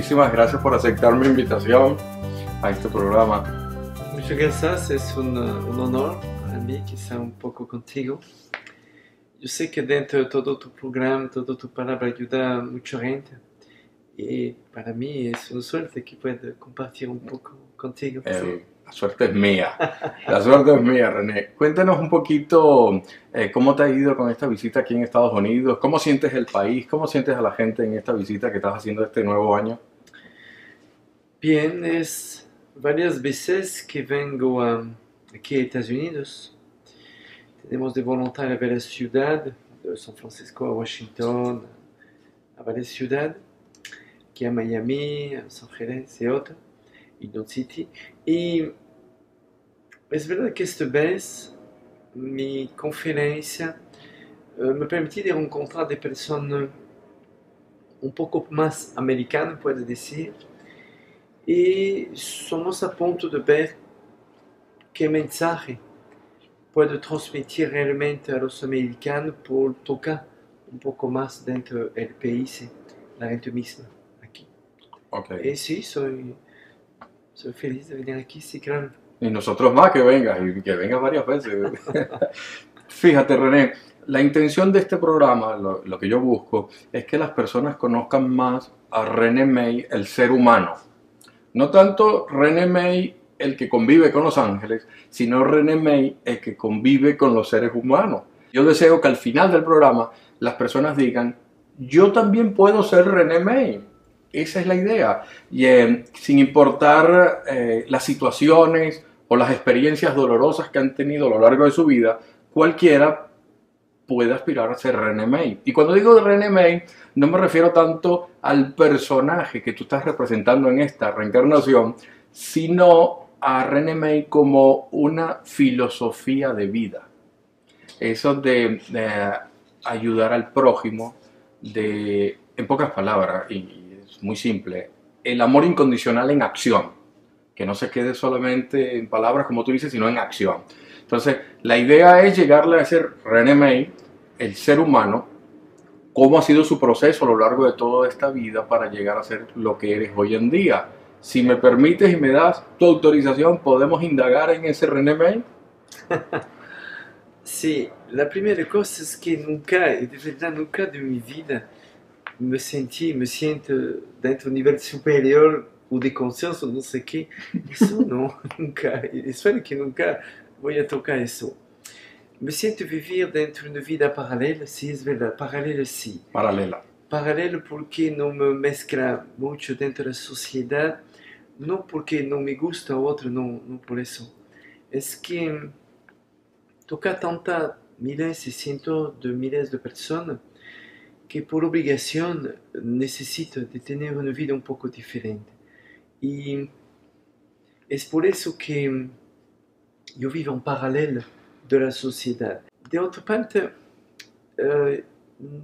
muchísimas gracias por aceptar mi invitación a este programa. Muchas gracias, es un honor para mí que sea un poco contigo. Yo sé que dentro de todo tu programa, toda tu palabra ayuda a mucha gente. Y para mí es una suerte que pueda compartir un poco contigo. La suerte es mía. La suerte es mía, René. Cuéntanos un poquito cómo te ha ido con esta visita aquí en Estados Unidos. ¿Cómo sientes el país? ¿Cómo sientes a la gente en esta visita que estás haciendo este nuevo año? Bien, es varias veces que vengo aquí a Estados Unidos. Tenemos de voluntario a varias ciudades, de San Francisco a Washington, a varias ciudades, aquí a Miami, a Los Ángeles y otras, y New City. Y es verdad que esta vez mi conferencia me permitió de encontrar de personas un poco más americanas, puedo decir, y somos a punto de ver qué mensaje puedo transmitir realmente a los americanos por tocar un poco más dentro del país, la gente misma, aquí. Okay. Y sí, soy feliz de venir aquí, sí, claro. Y nosotros más que vengas, y que vengas varias veces. Fíjate, René, la intención de este programa, lo que yo busco, es que las personas conozcan más a René May, el ser humano. No tanto René May, el que convive con los ángeles, sino René May, el que convive con los seres humanos. Yo deseo que al final del programa las personas digan, yo también puedo ser René May. Esa es la idea. Y sin importar las situaciones o las experiencias dolorosas que han tenido a lo largo de su vida, cualquiera puede aspirar a ser René May. Y cuando digo René May, no me refiero tanto al personaje que tú estás representando en esta reencarnación, sino a René May como una filosofía de vida. Eso de ayudar al prójimo, en pocas palabras, y es muy simple, el amor incondicional en acción, que no se quede solamente en palabras como tú dices, sino en acción. Entonces, la idea es llegarle a ser René May, el ser humano, cómo ha sido su proceso a lo largo de toda esta vida para llegar a ser lo que eres hoy en día. Si me permites y me das tu autorización, ¿podemos indagar en ese René May? Sí, la primera cosa es que nunca, de verdad nunca de mi vida me siento dentro de un nivel superior o de conciencia, no sé qué. Eso no, nunca. Espero que nunca voy a tocar eso. Me siento vivir dentro de una vida paralela, sí, es verdad, paralela sí. Paralela. Paralela porque no me mezcla mucho dentro de la sociedad, no porque no me gusta a otro, no, no por eso. Es que toca tantas miles y cientos de miles de personas que por obligación necesito de tener una vida un poco diferente. Y es por eso que yo vivo en paralelo de la sociedad. De otra parte,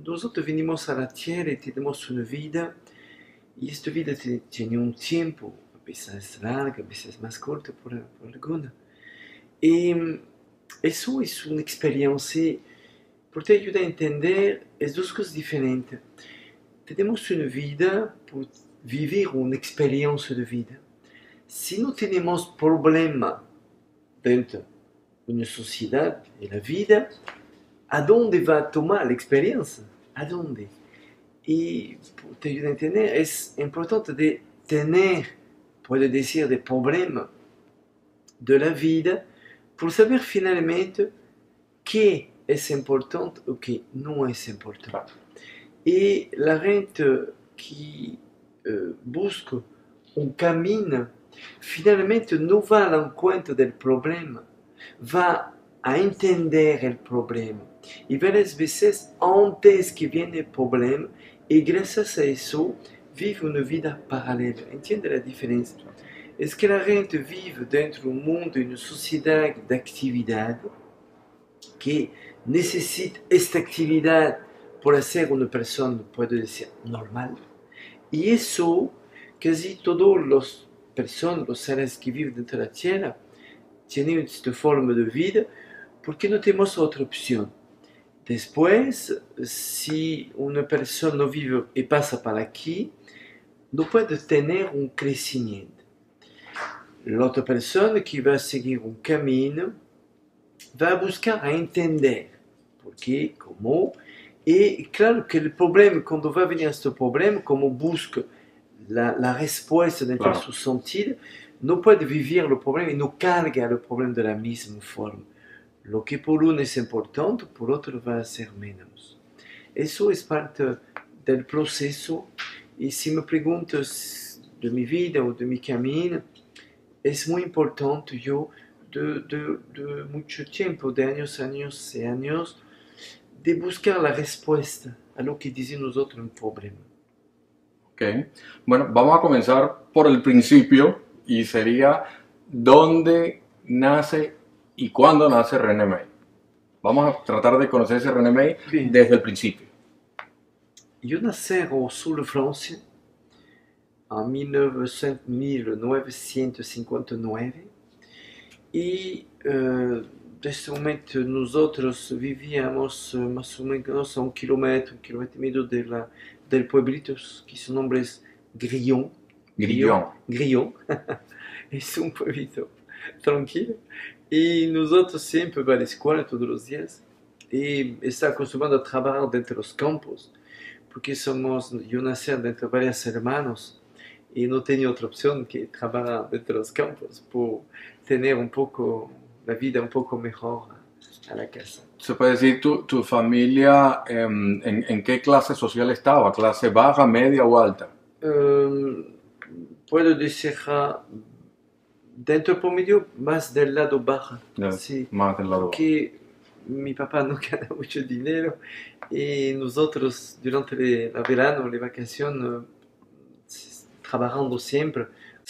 nosotros venimos a la Tierra y tenemos una vida, y esta vida tiene un tiempo, a veces larga, a veces más corta por alguna. Y eso es una experiencia, porque te ayuda a entender las dos cosas diferentes. Tenemos una vida por vivir una experiencia de vida. Si no tenemos problema dentro de una sociedad, de la vida, ¿a dónde va a tomar la experiencia? ¿A dónde? Y te ayuda a entender, es importante de tener, puedo decir, de problema de la vida, por saber finalmente qué es importante o qué no es importante. Y la gente que busca un camino, finalmente no va al encuentro del problema, va a entender el problema. Y varias veces, antes que viene el problema, y gracias a eso, vive una vida paralela. ¿Entiende la diferencia? Es que la gente vive dentro de un mundo, en una sociedad de actividad, que necesita esta actividad por ser una persona, puedo decir, normal. Y eso, casi todas las personas, los seres que viven dentro de la Tierra, tienen esta forma de vida porque no tenemos otra opción. Después, si una persona no vive y pasa por aquí, no puede tener un crecimiento. La otra persona que va a seguir un camino va a buscar a entender por qué, cómo. Y claro que el problema, cuando va a venir este problema, como busca la respuesta dentro de Claro. su sentido, no puede vivir el problema y no carga el problema de la misma forma. Lo que por uno es importante, por otro va a ser menos. Eso es parte del proceso. Y si me preguntas de mi vida o de mi camino, es muy importante yo de mucho tiempo, de años y años, de buscar la respuesta a lo que dice nosotros un problema. Ok. Bueno, vamos a comenzar por el principio y sería dónde nace y cuándo nace René May. Vamos a tratar de conocer ese René May Bien. desde el principio. Yo nací au sud de Francia en 1959 y de ese momento nosotros vivíamos más o menos a un kilómetro y medio del pueblito que su nombre es Grillon. Grillon. Grillon. Es un pueblito tranquilo. Y nosotros siempre vamos a la escuela todos los días y está acostumbrado a trabajar dentro de los campos, porque yo nací dentro de varios hermanos y no tenía otra opción que trabajar dentro de los campos por tener un poco la vida un poco mejor a la casa. Se puede decir tu familia en qué clase social estaba, clase baja, media o alta. Puedo decir dentro del promedio más del lado bajo. Ya, Sí, más del lado bajo. porque mi papá no gana mucho dinero y nosotros durante el verano, la vacación, trabajando siempre.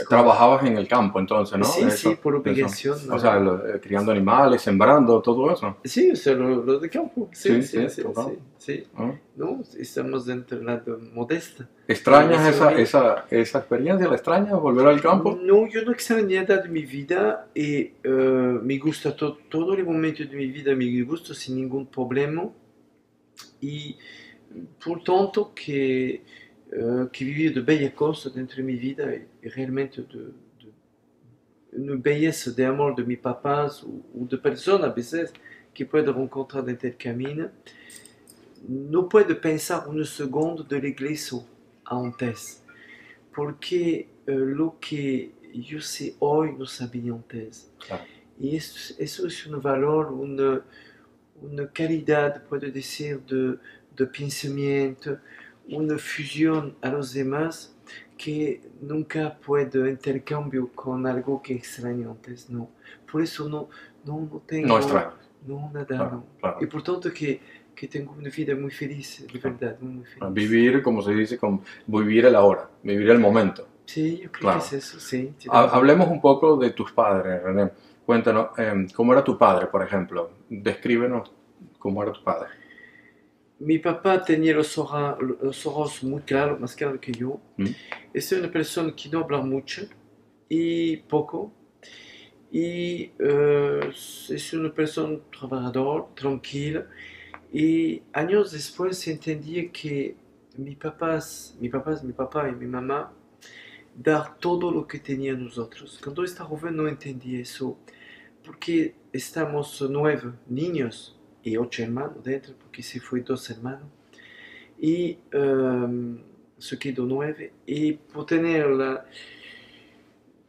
Trabajabas en el campo entonces, ¿no? Sí, Eso, sí, por obligación. eso. O sea, criando animales, sembrando, todo eso. Sí, o sea, lo de campo. Sí, Sí, sí, sí, sí, tocaba. sí, sí. ¿Ah? No, estamos dentro del lado modesta. ¿Extrañas Sí, esa experiencia? ¿La extrañas, volver al campo? No, yo no extrañé nada de mi vida y me gusta todo el momento de mi vida, me gusta sin ningún problema y por tanto que viví de bellas cosas dentro de mi vida y realmente una belleza de amor de mis papás o de personas a veces que puedo encontrar dentro del camino. No puedo pensar un segundo de la iglesia antes, porque lo que yo sé hoy no sabía antes. Claro. Y eso es un valor, una calidad, puedo decir, de pensamiento, una fusión a los demás que nunca puedo intercambio con algo que extraño antes, no. Por eso no tengo... No extrañas. No, nada, Claro, no. claro. Y por tanto que tengo una vida muy feliz, de verdad, muy feliz. Vivir, como se dice, vivir el ahora, vivir el momento. Sí, yo creo Claro. que es eso, sí. Hablemos un poco de tus padres, René. Cuéntanos, ¿cómo era tu padre, por ejemplo? Descríbenos cómo era tu padre. Mi papá tenía los ojos muy claros, más claros que yo. ¿Mm? Es una persona que no habla mucho y poco. Y es una persona trabajadora, tranquila. Y años después entendí que mi papá y mi mamá dar todo lo que tenían nosotros. Cuando estaba joven no entendí eso, porque estamos 9 niños y 8 hermanos dentro, porque se fue 2 hermanos. Y se quedó 9. Y por tener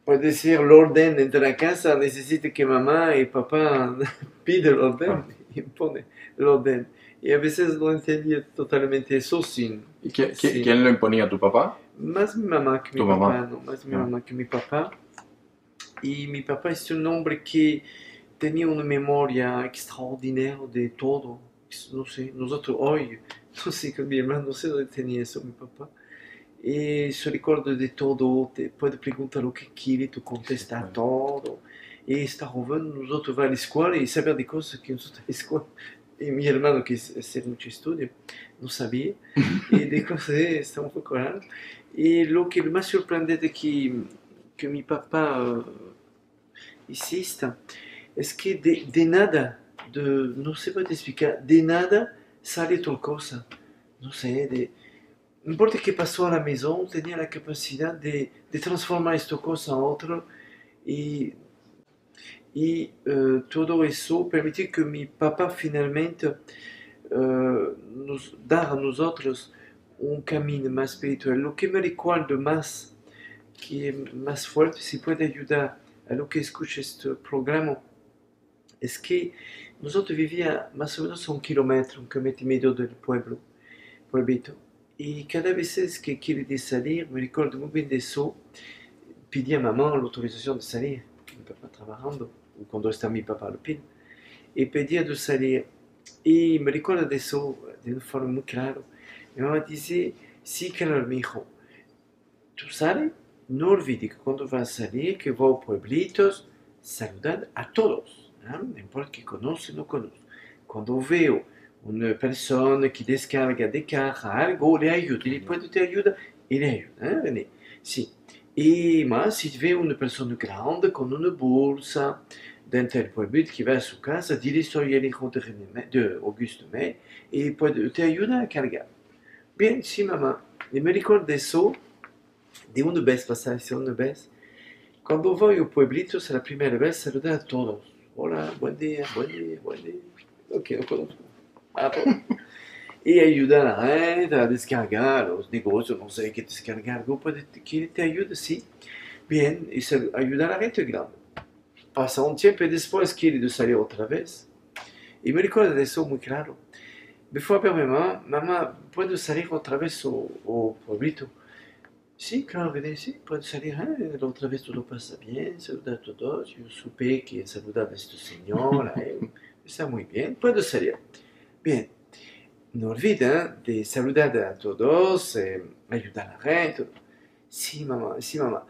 puede decir, el orden dentro de la casa, necesita que mamá y papá piden el orden y pone el orden. Y a veces no entendía totalmente eso sin... ¿Y quién lo imponía? ¿Tu papá? Más mi mamá que mi ¿Tu papá, mamá? no, más mi mamá que mi papá. Y mi papá es un hombre que tenía una memoria extraordinaria de todo. No sé, nosotros hoy, no sé, con mi hermano, no sé dónde tenía eso mi papá. Y se recuerda de todo, te puede preguntar lo que quiere, tú contestas todo. Y está joven, nosotros vamos a la escuela y saber de cosas que nosotros en la escuela. Y mi hermano, que hace mucho estudio, no sabía. Y de cosas, está un poco raro. Y lo que más sorprendente que mi papá insista es que de nada, no se puede explicar, de nada sale tal cosa. No sé, no importa qué pasó a la maison, tenía la capacidad de transformar esta cosa en otra y, todo eso permitió que mi papá finalmente nos dar a nosotros un camino más espiritual. Lo que me recuerdo más, que es más fuerte, si puede ayudar a lo que escucha este programa, es que nosotros vivíamos más o menos a 1 kilómetro y medio del pueblito. Y cada vez que quiere salir, me recuerdo muy bien de eso, pedía a mamá la autorización de salir, mi papá trabajando, cuando está mi papá lo pide, y pedía de salir. Y me recuerdo de eso de una forma muy clara. Mi mamá dice, sí, claro, mi hijo, tú sales, no olvides que cuando vas a salir, que vas a pueblitos, saludar a todos, ¿no? No importa que conoce o no conoce. Cuando veo una persona que descarga de caja algo, le ayudo, y después te ayuda, y le ayuda, ¿eh, René? Sí. Y más, si veo una persona grande con una bolsa dentro del pueblito que va a su casa, dile soy el hijo de Auguste May, y te ayuda a cargar. Bien, sí, mamá. Y me recuerdo de eso, de una vez pasar, segunda vez. Cuando voy al pueblito, es la primera vez, saludar a todos. Hola, buen día, buen día, buen día. Ok, lo conozco. A todos. Y ayudar a la gente a descargar los negocios, no sé qué descargar. ¿Quién te ayuda? Sí. Bien, y ayudar a la gente grande. Pasa un tiempo y después quiere salir otra vez. Y me recuerdo de eso muy claro. Me fue a ver a mi mamá, mamá, ¿puedo salir otra vez al pueblito? Sí, claro que sí, puedo salir. La otra vez todo pasa bien, saludar a todos. Yo supe que saludaba a esta señora, está muy bien, puedo salir. Bien, no olvida de saludar a todos, ayudar a la gente. Sí, mamá, sí, mamá.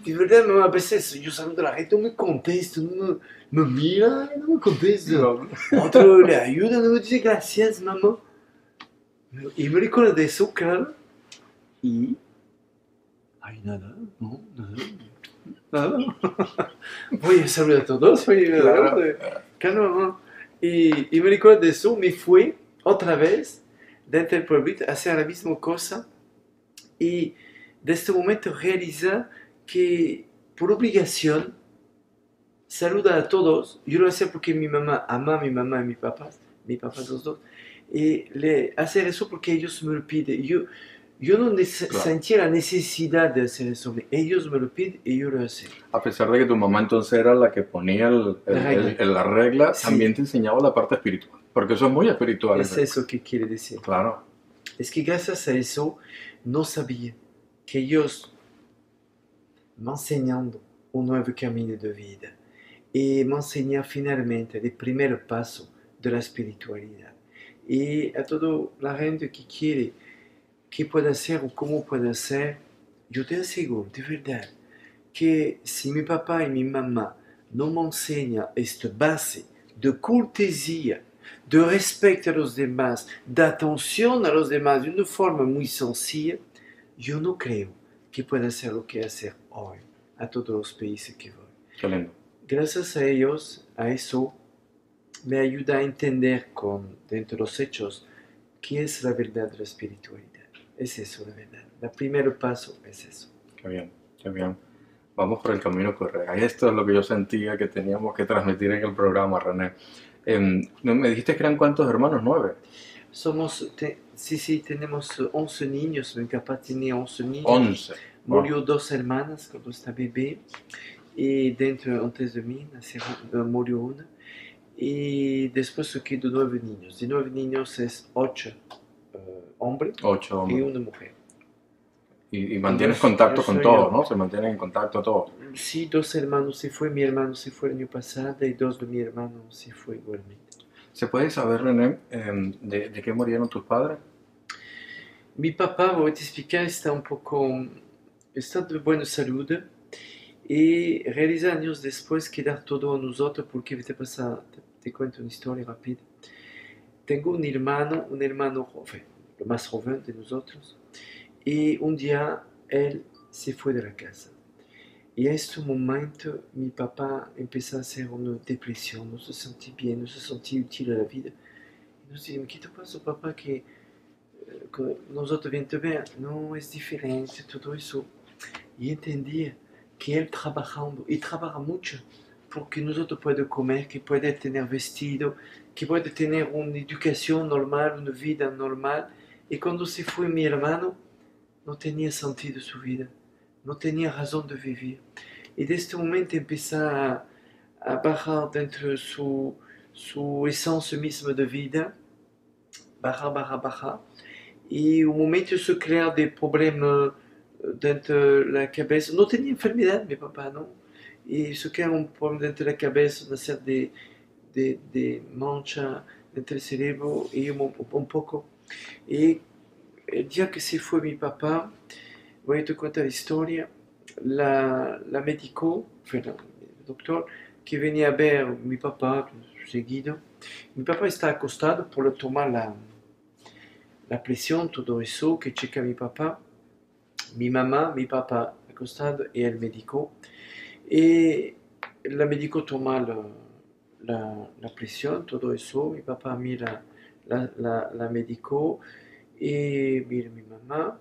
De verdad, mamá, a veces yo saludo a la gente, no me contesta, no me mira, no me contesta. No. Otro le ayuda, no me dice gracias, mamá. Y me recuerdo de eso, claro. Y... ay, nada, no, nada. Nada. Voy a saludar a todos, voy a Claro. claro, mamá. Y me recuerdo de eso, me fui otra vez dentro del pueblito a hacer la misma cosa. Y de este momento realiza que por obligación saluda a todos. Yo lo hacía porque mi mamá ama a mi mamá y mi papá los dos. Y le hacer eso porque ellos me lo piden. Yo no sentía la necesidad de hacer eso. Ellos me lo piden y yo lo hacía. A pesar de que tu mamá entonces era la que ponía la regla, Sí. también te enseñaba la parte espiritual. Porque eso es muy espiritual. Es eso que quiere decir. Claro. Es que gracias a eso no sabía que ellos me enseñando un nuevo camino de vida y me enseñan finalmente el primer paso de la espiritualidad. Y a toda la gente que quiere, qué puede hacer o cómo puede hacer, yo te aseguro, de verdad, que si mi papá y mi mamá no me enseñan esta base de cortesía, de respeto a los demás, de atención a los demás de una forma muy sencilla, yo no creo que pueda hacer lo que hacer hoy a todos los países que voy. Qué lindo. Gracias a ellos, a eso, me ayuda a entender dentro de los hechos qué es la verdad de la espiritualidad. Es eso, la verdad. El primer paso es eso. Qué bien, qué bien. Vamos por el camino correcto. Esto es lo que yo sentía que teníamos que transmitir en el programa, René. Me dijiste que eran cuántos hermanos, 9. Sí, tenemos 11 niños. Mi papá tenía 11 niños. 11. Murió 2 hermanas cuando estaba bebé. Y antes de mí, murió una. Y después se quedó 9 niños. De 9 niños es 8 hombres 8 y hombres. una mujer. Y mantienes contacto con todos, ¿no? Se mantienen en contacto todos. Sí, 2 hermanos se fue. Mi hermano se fue el año pasado y 2 de mi hermano se fue igualmente. ¿Se puede saber, René, de qué murieron tus padres? Mi papá, voy a te explicar, está de buena salud y realiza años después quedar todo a nosotros porque te cuento una historia rápida. Tengo un hermano joven, lo más joven de nosotros, y un día él se fue de la casa. Y a este momento mi papá empezó a hacer una depresión, no se sentía bien, no se sentía útil a la vida. Y nos dijimos, ¿qué te pasa, papá? Que nosotros viento ver, no es diferente, todo eso. Y entendía que él trabajando, y trabaja mucho, porque nosotros podemos comer, que puede tener vestido, que puede tener una educación normal, una vida normal. Y cuando se fue mi hermano, no tenía sentido su vida, no tenía razón de vivir. Y de este momento empezó a bajar dentro de su esencia misma de vida, bajar, bajar, bajar. Y un momento se crea des problemas dentro de la cabeza. No tenía enfermedad, mi papá, ¿no? Y se crea un problema dentro de la cabeza, una serie de mancha dentro del cerebro y un poco. Y el día que se fue mi papá, voy a te contar la historia, la médico, bueno, el doctor, que venía a ver mi papá seguido. Mi papá está acostado por tomar la presión, todo eso, que checa mi papá, mi mamá, mi papá acostado y el médico. Y el médico toma la presión, todo eso, mi papá mira la médico y mira mi mamá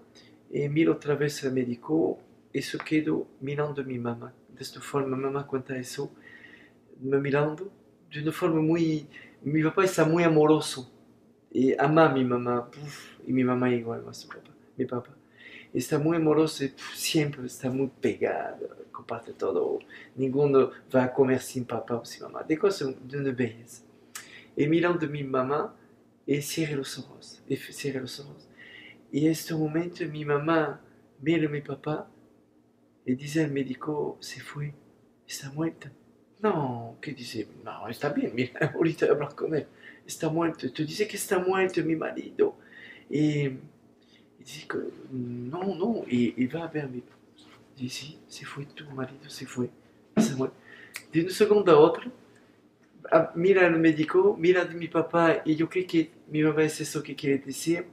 y mira otra vez el médico y se quedo mirando a mi mamá. De esta forma, mamá cuenta eso, me mirando de una forma muy... Mi papá está muy amoroso y ama a mi mamá, uf, y mi mamá igual a su papá, mi papá. Está muy amoroso, siempre está muy pegado, comparte todo. Ninguno va a comer sin papá o sin mamá. De cosas de una belleza. Y mirando a mi mamá, y cierra los ojos, y cierra los ojos. Y en este momento mi mamá mira a mi papá y dice al médico, se fue, está muerta. No, ¿qué dice? No, está bien, mira, ahorita hablas con él. Está muerto. Tú dices que está muerto mi marido. Y dice que no, no, y va a ver a mi papá. Dice, sí, se fue tu marido, se fue. Se fue. De un segundo a otro, mira al médico, mira a mi papá, y yo creo que mi mamá es eso que quiere decir.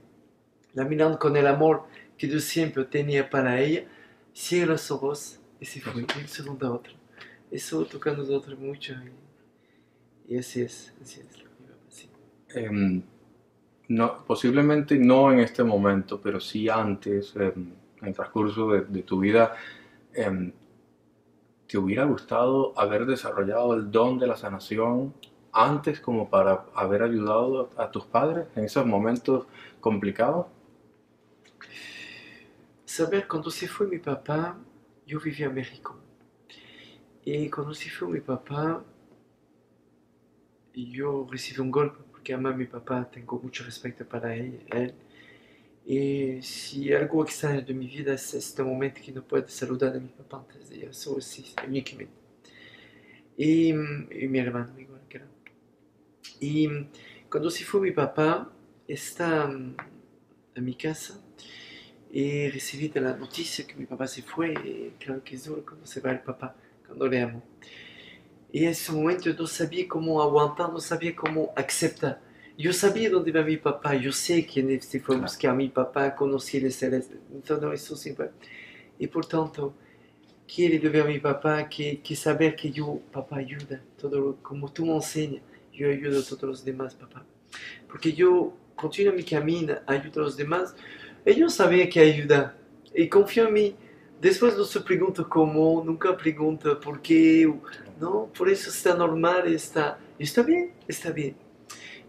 La mirando con el amor que yo siempre tenía para ella, cierra los ojos y se fue de un segundo a otro. Eso toca a nosotros mucho. Y así es. Mi papá, sí. Em, no, posiblemente no en este momento, pero sí antes, en el transcurso de tu vida, em, ¿te hubiera gustado haber desarrollado el don de la sanación antes como para haber ayudado a tus padres en esos momentos complicados? Saber cuando se fue mi papá, yo vivía en México. Y cuando se fue mi papá, yo recibí un golpe porque amo a mi papá, tengo mucho respeto para él. Y si algo extraño de mi vida es este momento que no puedo saludar a mi papá antes de eso, sí, únicamente. Y mi hermano igual, claro. Y cuando se fue mi papá, está en mi casa y recibí de la noticia que mi papá se fue. Y claro que es duro cuando se va el papá, cuando le amo. Y en ese momento yo no sabía cómo aguantar, no sabía cómo aceptar. Yo sabía dónde iba mi papá, yo sé quién se fue a Claro. buscar a mi papá, conocí el celeste, todo eso siempre. Y por tanto, quiere de ver a mi papá, que saber que yo, papá, ayuda, todo como tú me enseñas, yo ayudo a todos los demás, papá. Porque yo continuo mi camino, ayudo a los demás, ellos sabían que ayuda y confío en mí. Después no se pregunta cómo, nunca pregunta por qué, no, por eso está normal, está bien, está bien.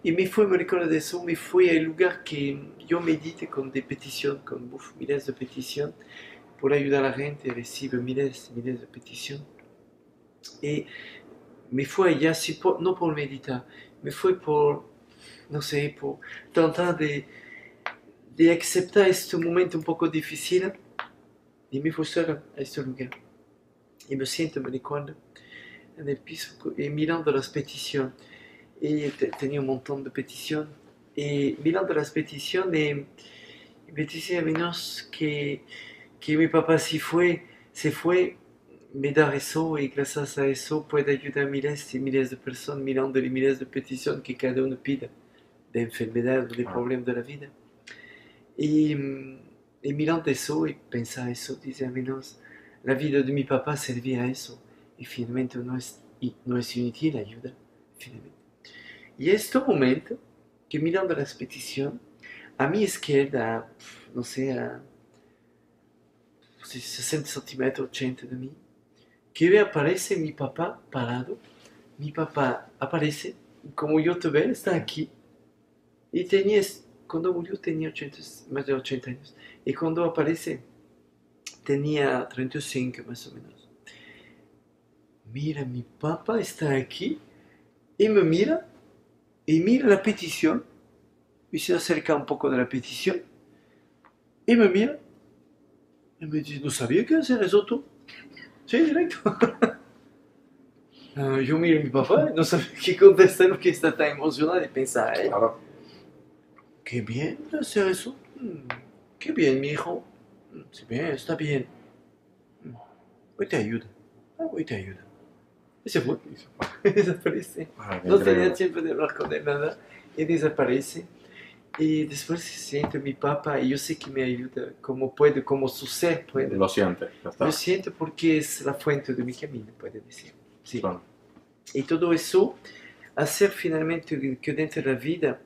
Y me fui, me recuerdo de eso, me fui al lugar que yo medite con de petición, con miles de petición, por ayudar a la gente, recibe miles, miles de petición. Y me fui allá, sí, no por meditar, me fui por, no sé, por tratar de aceptar este momento un poco difícil y me fui solo a este lugar. Y me siento, me recuerdo, en el piso y mirando las peticiones. Y tenía un montón de peticiones. Y mirando las peticiones, me decía menos que mi papá se fue, me da eso y gracias a eso puede ayudar a miles y miles de personas mirando las miles de peticiones que cada uno pide, de enfermedad o de Ah, problemas de la vida. Y, y mirando eso y pensar eso, dice menos, la vida de mi papá servía a eso. Y finalmente no es inútil ayuda, finalmente. Y este momento, que mirando la petición, a mi izquierda, no sé, a 60 centímetros, 80 de mí, que aparece mi papá parado. Mi papá aparece, como yo te veo, está aquí. Y tenía, cuando murió tenía 80, más de 80 años. Y cuando aparece tenía 35 más o menos. Mira, mi papá está aquí y me mira y mira la petición y se acerca un poco de la petición y me mira y me dice, ¿no sabía que hacer eso tú? Sí, directo. Yo miro a mi papá y no sabía qué contestar porque está tan emocionado y piensa, Claro. qué bien hacer eso. Qué bien, mi hijo. Sí, bien, está bien. Hoy te ayuda. Hoy te ayuda. Y se fue. Y se fue. Desaparece. Ay, qué No tenía increíble. tiempo de hablar con él nada. Y desaparece. Y después se siente mi papá y yo sé que me ayuda como puede, como su ser puede. Lo sientes, ya Lo está. siento porque es la fuente de mi camino, puede decir. Sí. Claro. Y todo eso hacer finalmente que dentro de la vida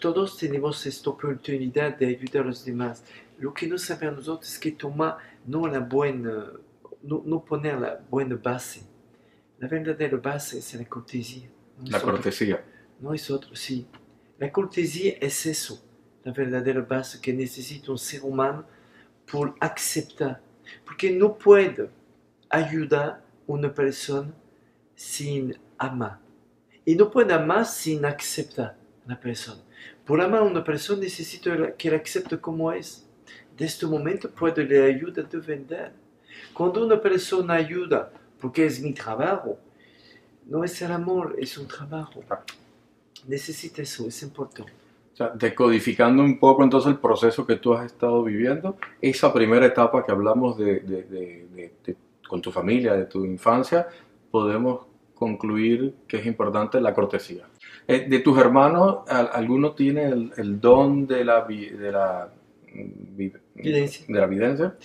todos tenemos esta oportunidad de ayudar a los demás. Lo que no sabemos nosotros es que tomar no la buena, no poner la buena base. La verdadera base es la cortesía. No La es otro, cortesía. no es otro, sí. La cortesía es eso, la verdadera base que necesita un ser humano por aceptar. Porque no puede ayudar a una persona sin amar. Y no puede amar sin aceptar a la persona. Por amar a una persona necesito que la acepte como es. De este momento puedo le ayudar de verdad. Cuando una persona ayuda porque es mi trabajo, no es el amor, es un trabajo. Necesita eso, es importante. O sea, decodificando un poco entonces el proceso que tú has estado viviendo, esa primera etapa que hablamos con tu familia, de tu infancia, podemos concluir que es importante la cortesía. De tus hermanos, ¿alguno tiene el don Evidencia. de la evidencia?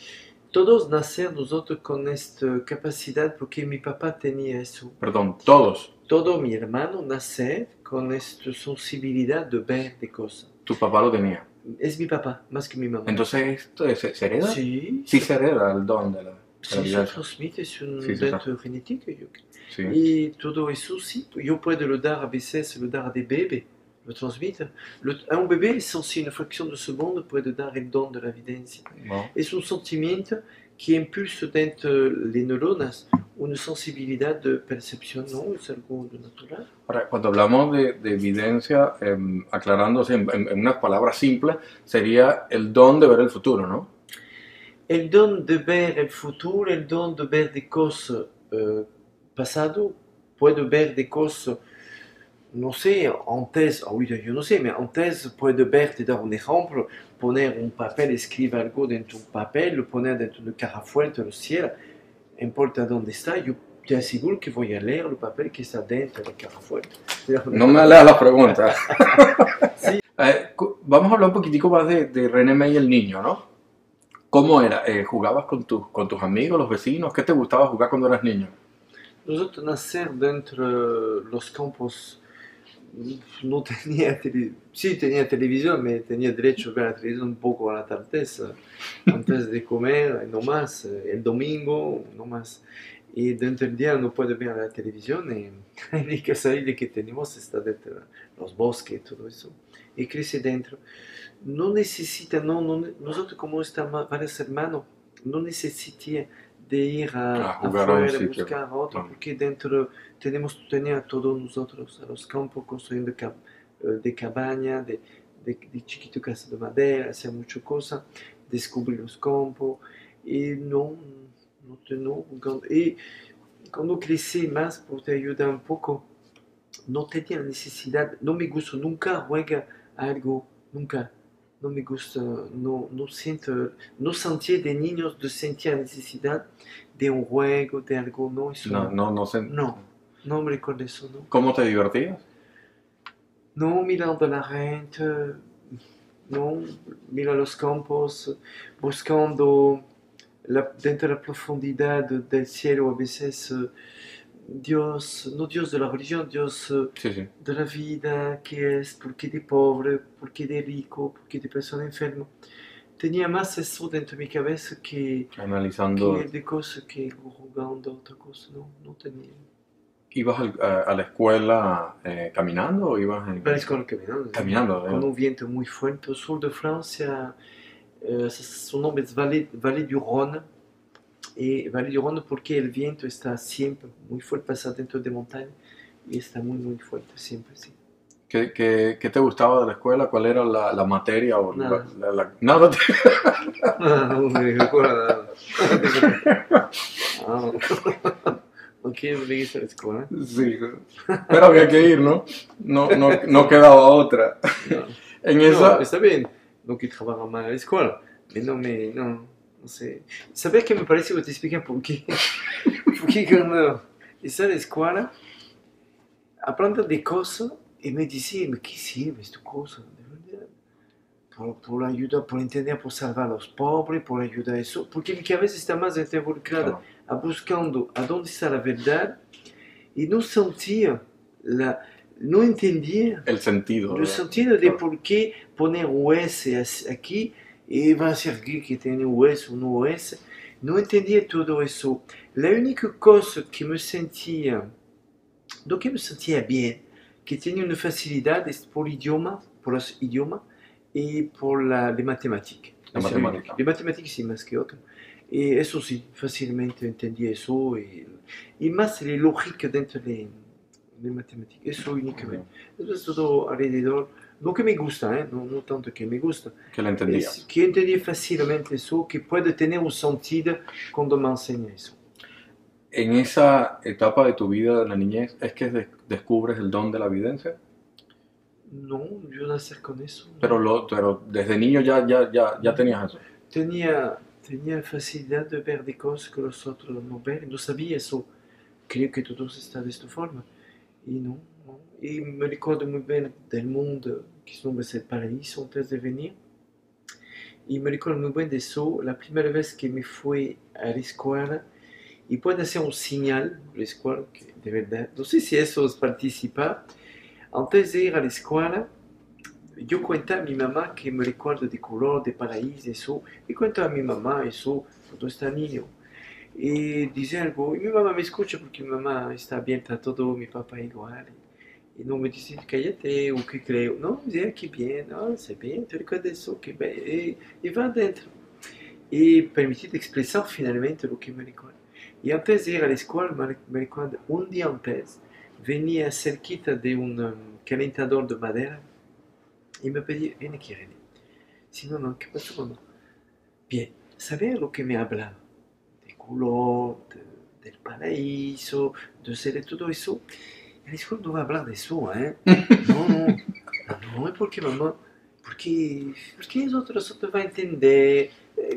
Todos nacemos nosotros con esta capacidad porque mi papá tenía eso. Perdón, todos. Todo mi hermano nace con esta sensibilidad de ver de cosas. Tu papá lo tenía. Es mi papá, más que mi mamá. Entonces, ¿esto se hereda? Sí, Sí se hereda el don de la sí, se evidencia. transmite, es un Sí, sí, dato genético. sí. Y todo eso sí, yo puedo lo dar a veces, lo dar a des bébés, lo transmite. A un bebé, sans une fraction de seconde, puede dar el don de la evidencia. No. Es un sentimiento que impulsa dentro las neuronas una sensibilidad de percepción, ¿no? Es algo natural. Ahora, cuando hablamos de evidencia, aclarándose en unas palabras simples, sería el don de ver el futuro, ¿no? El don de ver el futuro, el don de ver des cosas pasado, puedo ver des cosas, no sé, antes, yo no sé, pero antes puedo ver, te dar un ejemplo, poner un papel, escribir algo dentro de un papel, lo poner dentro de una caja fuerte del cielo, no importa dónde está, yo te aseguro que voy a leer el papel que está dentro de la caja fuerte. No me leas las preguntas. Sí. Vamos a hablar un poquitico más de René May, el niño, ¿no? ¿Cómo era? ¿Jugabas con tus amigos, los vecinos? ¿Qué te gustaba jugar cuando eras niño? Nosotros nacer dentro de los campos no tenía sí tenía televisión, me tenía derecho a ver la televisión un poco a la tarde, antes de comer, no más, el domingo, no más. Y dentro del día no puedo ver la televisión y la casa que tenemos está dentro de los bosques y todo eso. Y crece dentro. No necesita, nosotros como estamos varios hermanos, no necesita de ir A jugar a un afuera, sitio. buscar a otro, No. porque dentro tenía todos nosotros, a los campos, construyendo de cabaña, de chiquito casa de madera, hacer muchas cosas, descubrir los campos, y y cuando crecí más, por te ayudar un poco, no tenía necesidad, no me gusta, nunca juega algo, nunca. No me gusta, no siento, no sentía de niños de sentir necesidad de un juego, de algo, no, eso No sé. no me recuerdo eso, no. ¿Cómo te divertías? No, mirando la gente, no, mira los campos, buscando dentro de la profundidad del cielo, a veces Dios, no Dios de la religión, Dios Sí, sí. de la vida, qué es, por qué de pobre, por qué de rico, por qué de persona enferma. Tenía más eso dentro de mi cabeza que Analizando. de cosas que jugando otra cosa, no, no tenía. ¿Ibas a la escuela caminando o ibas Para la escuela caminando, caminando? con un viento muy fuerte, al sur de Francia, su nombre es Vallée du Rhône, y Vallée du Rhône porque el viento está siempre muy fuerte, pasa dentro de montaña, y está muy, muy fuerte, siempre, sí. ¿Qué te gustaba de la escuela? ¿Cuál era la materia o Nada. nada? No me recuerdo nada. Ah, no quiero venir a la escuela. Sí, pero había que ir, ¿no? No quedaba otra. No, En no, esa, está bien. No que trabaja mal a la escuela. Pero no sé. ¿Sabes qué me parece? Voy a te explicar por qué. Porque cuando estaba en la escuela, aprendo de cosas y me decía, ¿qué sirve esta cosa? De verdad. Por ayudar, por entender, por salvar a los pobres, por ayudar a eso. Porque mi cabeza está más involucrada claro, a buscando a dónde está la verdad y no sentía, la, no entendía el sentido, el ¿verdad? sentido de Claro. por qué poner US aquí y va a ser que tiene US o no US. No entendía todo eso. La única cosa que me sentía, lo que me sentía bien, que tenía una facilidad es por idioma, por los idiomas y por las matemáticas. La Es lo único. matemática. Las matemáticas sí más que otro. Y eso sí, fácilmente entendía eso y más la lógica dentro de matemáticas. Eso únicamente. Eso es todo alrededor. Lo que me gusta, ¿eh? No tanto que me gusta, Que la es entendías. que entendí fácilmente eso, que puede tener un sentido cuando me enseña eso. En esa etapa de tu vida de la niñez, ¿es que descubres el don de la evidencia? No, yo nací con eso, Pero, no. pero desde niño ya tenías eso. Tenía facilidad de ver de cosas que los otros no ven, no sabía eso. Creo que todos están de esta forma. Y no, no. Y me recuerdo muy bien del mundo, que su nombre es el paraíso antes de venir. Y me recuerdo muy bien de eso, la primera vez que me fui a la escuela. Y puede ser un señal, la escuela, que de verdad, no sé si eso es participar. Antes de ir a la escuela, yo cuento a mi mamá que me recuerdo de color, de paraíso, eso. Y cuento a mi mamá eso cuando está niño. Y dice algo, y mi mamá me escucha porque mi mamá está abierta a todo, mi papá igual. Y no me dice, cállate, o que creo. No, dice, que bien, no, sé bien, te recuerdas eso, que bien. Y va adentro. Y permitir expresar finalmente lo que me recuerda. Y antes de ir a la escuela, me recuerdo un día antes, venía cerquita de un calentador de madera y me pedí, ven aquí, René. Si no, no, ¿qué pasó, mamá? Bien, ¿sabes lo que me habla? De color, del paraíso, de ser todo eso. En la escuela no va a hablar de eso, ¿eh? No, no, no, no, ¿por qué, mamá? Porque nosotros va a entender,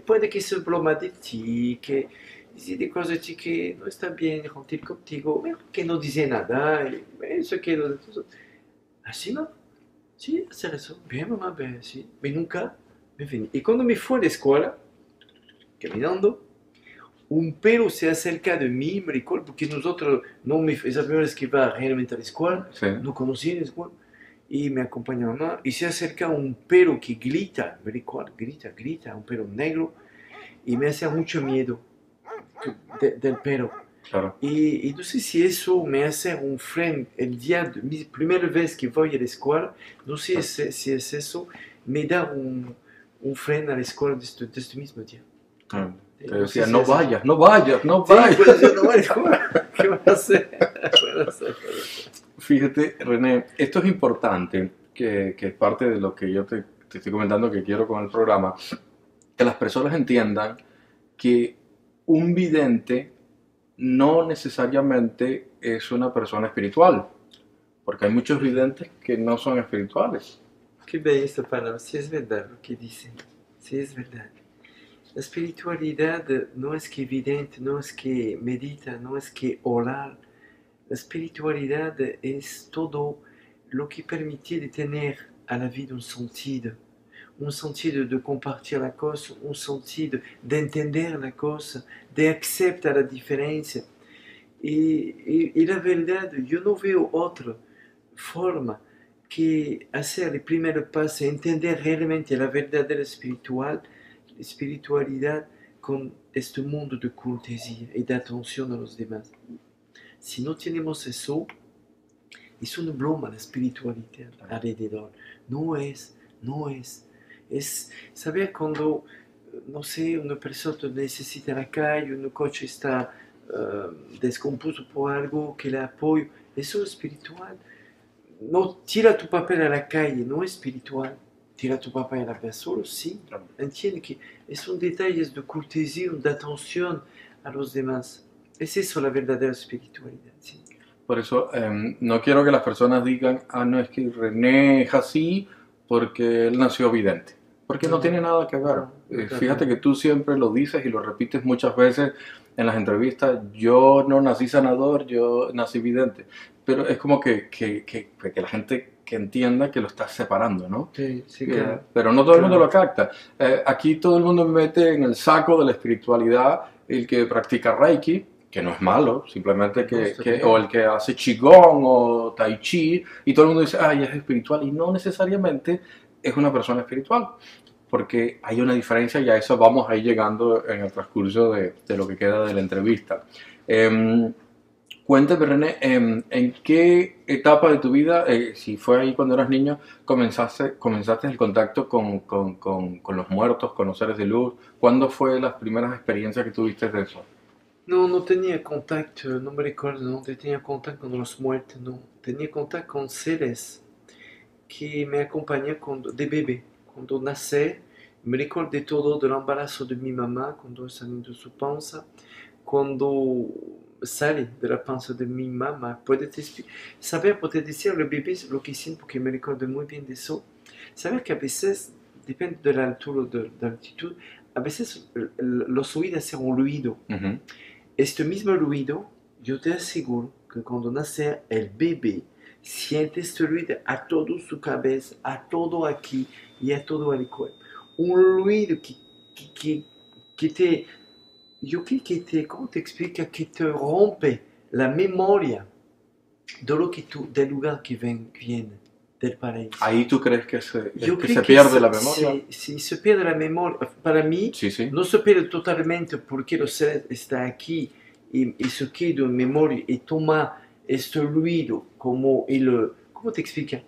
puede que se broma de ti, que dice de cosas de ti que no está bien gentil contigo, pero que no dice nada, y eso que lo de todo. Así, ¿no? Sí, hacer eso. Bien, mamá, bien, sí. Y nunca me vení. Y cuando me fui a la escuela, caminando, un perro se acerca de mí, me recuerdo, porque nosotros, no me, esa primera vez que iba realmente a la escuela, Sí. no conocía la escuela, y me acompaña mamá, y se acerca un perro que grita, me recuerdo, grita, un perro negro, y me hace mucho miedo del perro. Claro. Y no sé si eso me hace un friend el día de mi primera vez que voy a la escuela, no sé si es eso, me da un friend a la escuela de este mismo día. Te No sé decía, si no es eso. vayas, no vayas, no Sí, vayas. pues yo no voy a la escuela. ¿Qué vas a hacer? Puedo hacer. Fíjate, René, esto es importante, que es parte de lo que yo te estoy comentando que quiero con el programa, que las personas entiendan que un vidente no necesariamente es una persona espiritual, porque hay muchos videntes que no son espirituales. Qué bella esta palabra, si es verdad lo que dicen, si es verdad. La espiritualidad no es que evidente, no es que medita, no es que orar. La espiritualidad es todo lo que permite de tener a la vida un sentido de compartir la cosa, un sentido de entender la cosa, de aceptar la diferencia. Y la verdad, yo no veo otra forma que hacer el primer paso, entender realmente la verdadera espiritualidad con este mundo de cortesía y de atención a los demás. Si no tenemos eso, es un broma la espiritualidad alrededor. No es, no es. Es saber cuando, no sé, una persona necesita la calle, un coche está descompuesto por algo que le apoyo. Eso es espiritual. No tira tu papel a la calle, no es espiritual. Tira tu papel a la basura, sí. Entiende que es un detalle de cortesía, de atención a los demás. Es eso la verdadera espiritualidad, sí. Por eso no quiero que las personas digan, ah, no, es que René es así porque él nació vidente. Porque no tiene nada que ver. Fíjate que tú siempre lo dices y lo repites muchas veces en las entrevistas. Yo no nací sanador, yo nací vidente. Pero es como que la gente que entienda que lo estás separando, ¿no? Sí, sí, claro. Pero no todo el mundo lo capta. Aquí todo el mundo mete en el saco de la espiritualidad el que practica Reiki, que no es malo, simplemente o el que hace Qigong o Tai Chi, y todo el mundo dice, ay, es espiritual, y no necesariamente es una persona espiritual, porque hay una diferencia y a eso vamos a ir llegando en el transcurso de lo que queda de la entrevista. Cuéntame, René, ¿en qué etapa de tu vida, si fue ahí cuando eras niño, comenzaste el contacto con los muertos, con los seres de luz? ¿Cuándo fue las primeras experiencias que tuviste de eso? No, no tenía contacto, no me recuerdo, no tenía contacto con los muertos, no. Tenía contacto con seres que me acompañaban de bebé. Cuando nací, me recuerdo de todo, del embarazo de mi mamá, cuando salí de su panza, cuando salí de la panza de mi mamá. Saber, poder decir al bebé lo que siento, porque me recuerdo muy bien de eso. Saber que a veces, depende de la altura o de la altitud, a veces los oídos hacen un ruido. Ujú. Este mismo ruido, yo te aseguro que cuando nace el bebé, siente este ruido a toda su cabeza, a todo aquí y a todo el cuerpo. Un ruido que te, yo creo que te, ¿cómo te explica? Que te rompe la memoria de lo que tú, del lugar que viene, del paraíso. ¿Ahí tú crees que Yo que creo se que pierde la memoria? si se pierde la memoria, para mí, Sí, sí. no se pierde totalmente porque el ser está aquí y se queda en memoria y toma este ruido como el... ¿Cómo te explica?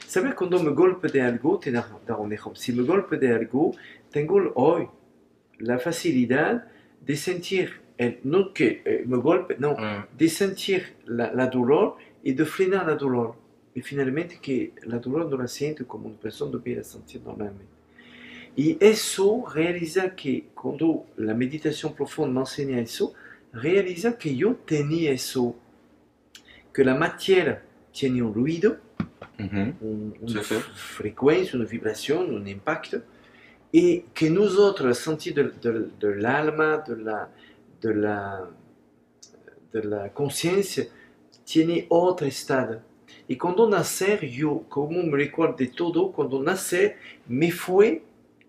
¿Sabes cuando me golpe de algo? Te da un ejemplo. Si me golpe de algo, tengo hoy la facilidad de sentir, no que me golpe, no, de sentir la dolor y de frenar la dolor. Y finalmente que la dolor no la siento como una persona debería sentir normalmente. Y eso realiza que cuando la meditación profunda me enseña eso, realiza que yo tenía eso, que la materia tiene un ruido, Ujú. una Sí, sí. frecuencia, una vibración, un impacto, y que nosotros, el sentido del alma, de la conciencia, tiene otro estado. Y cuando nacer, yo, como me recuerdo de todo, cuando nacer, me fue,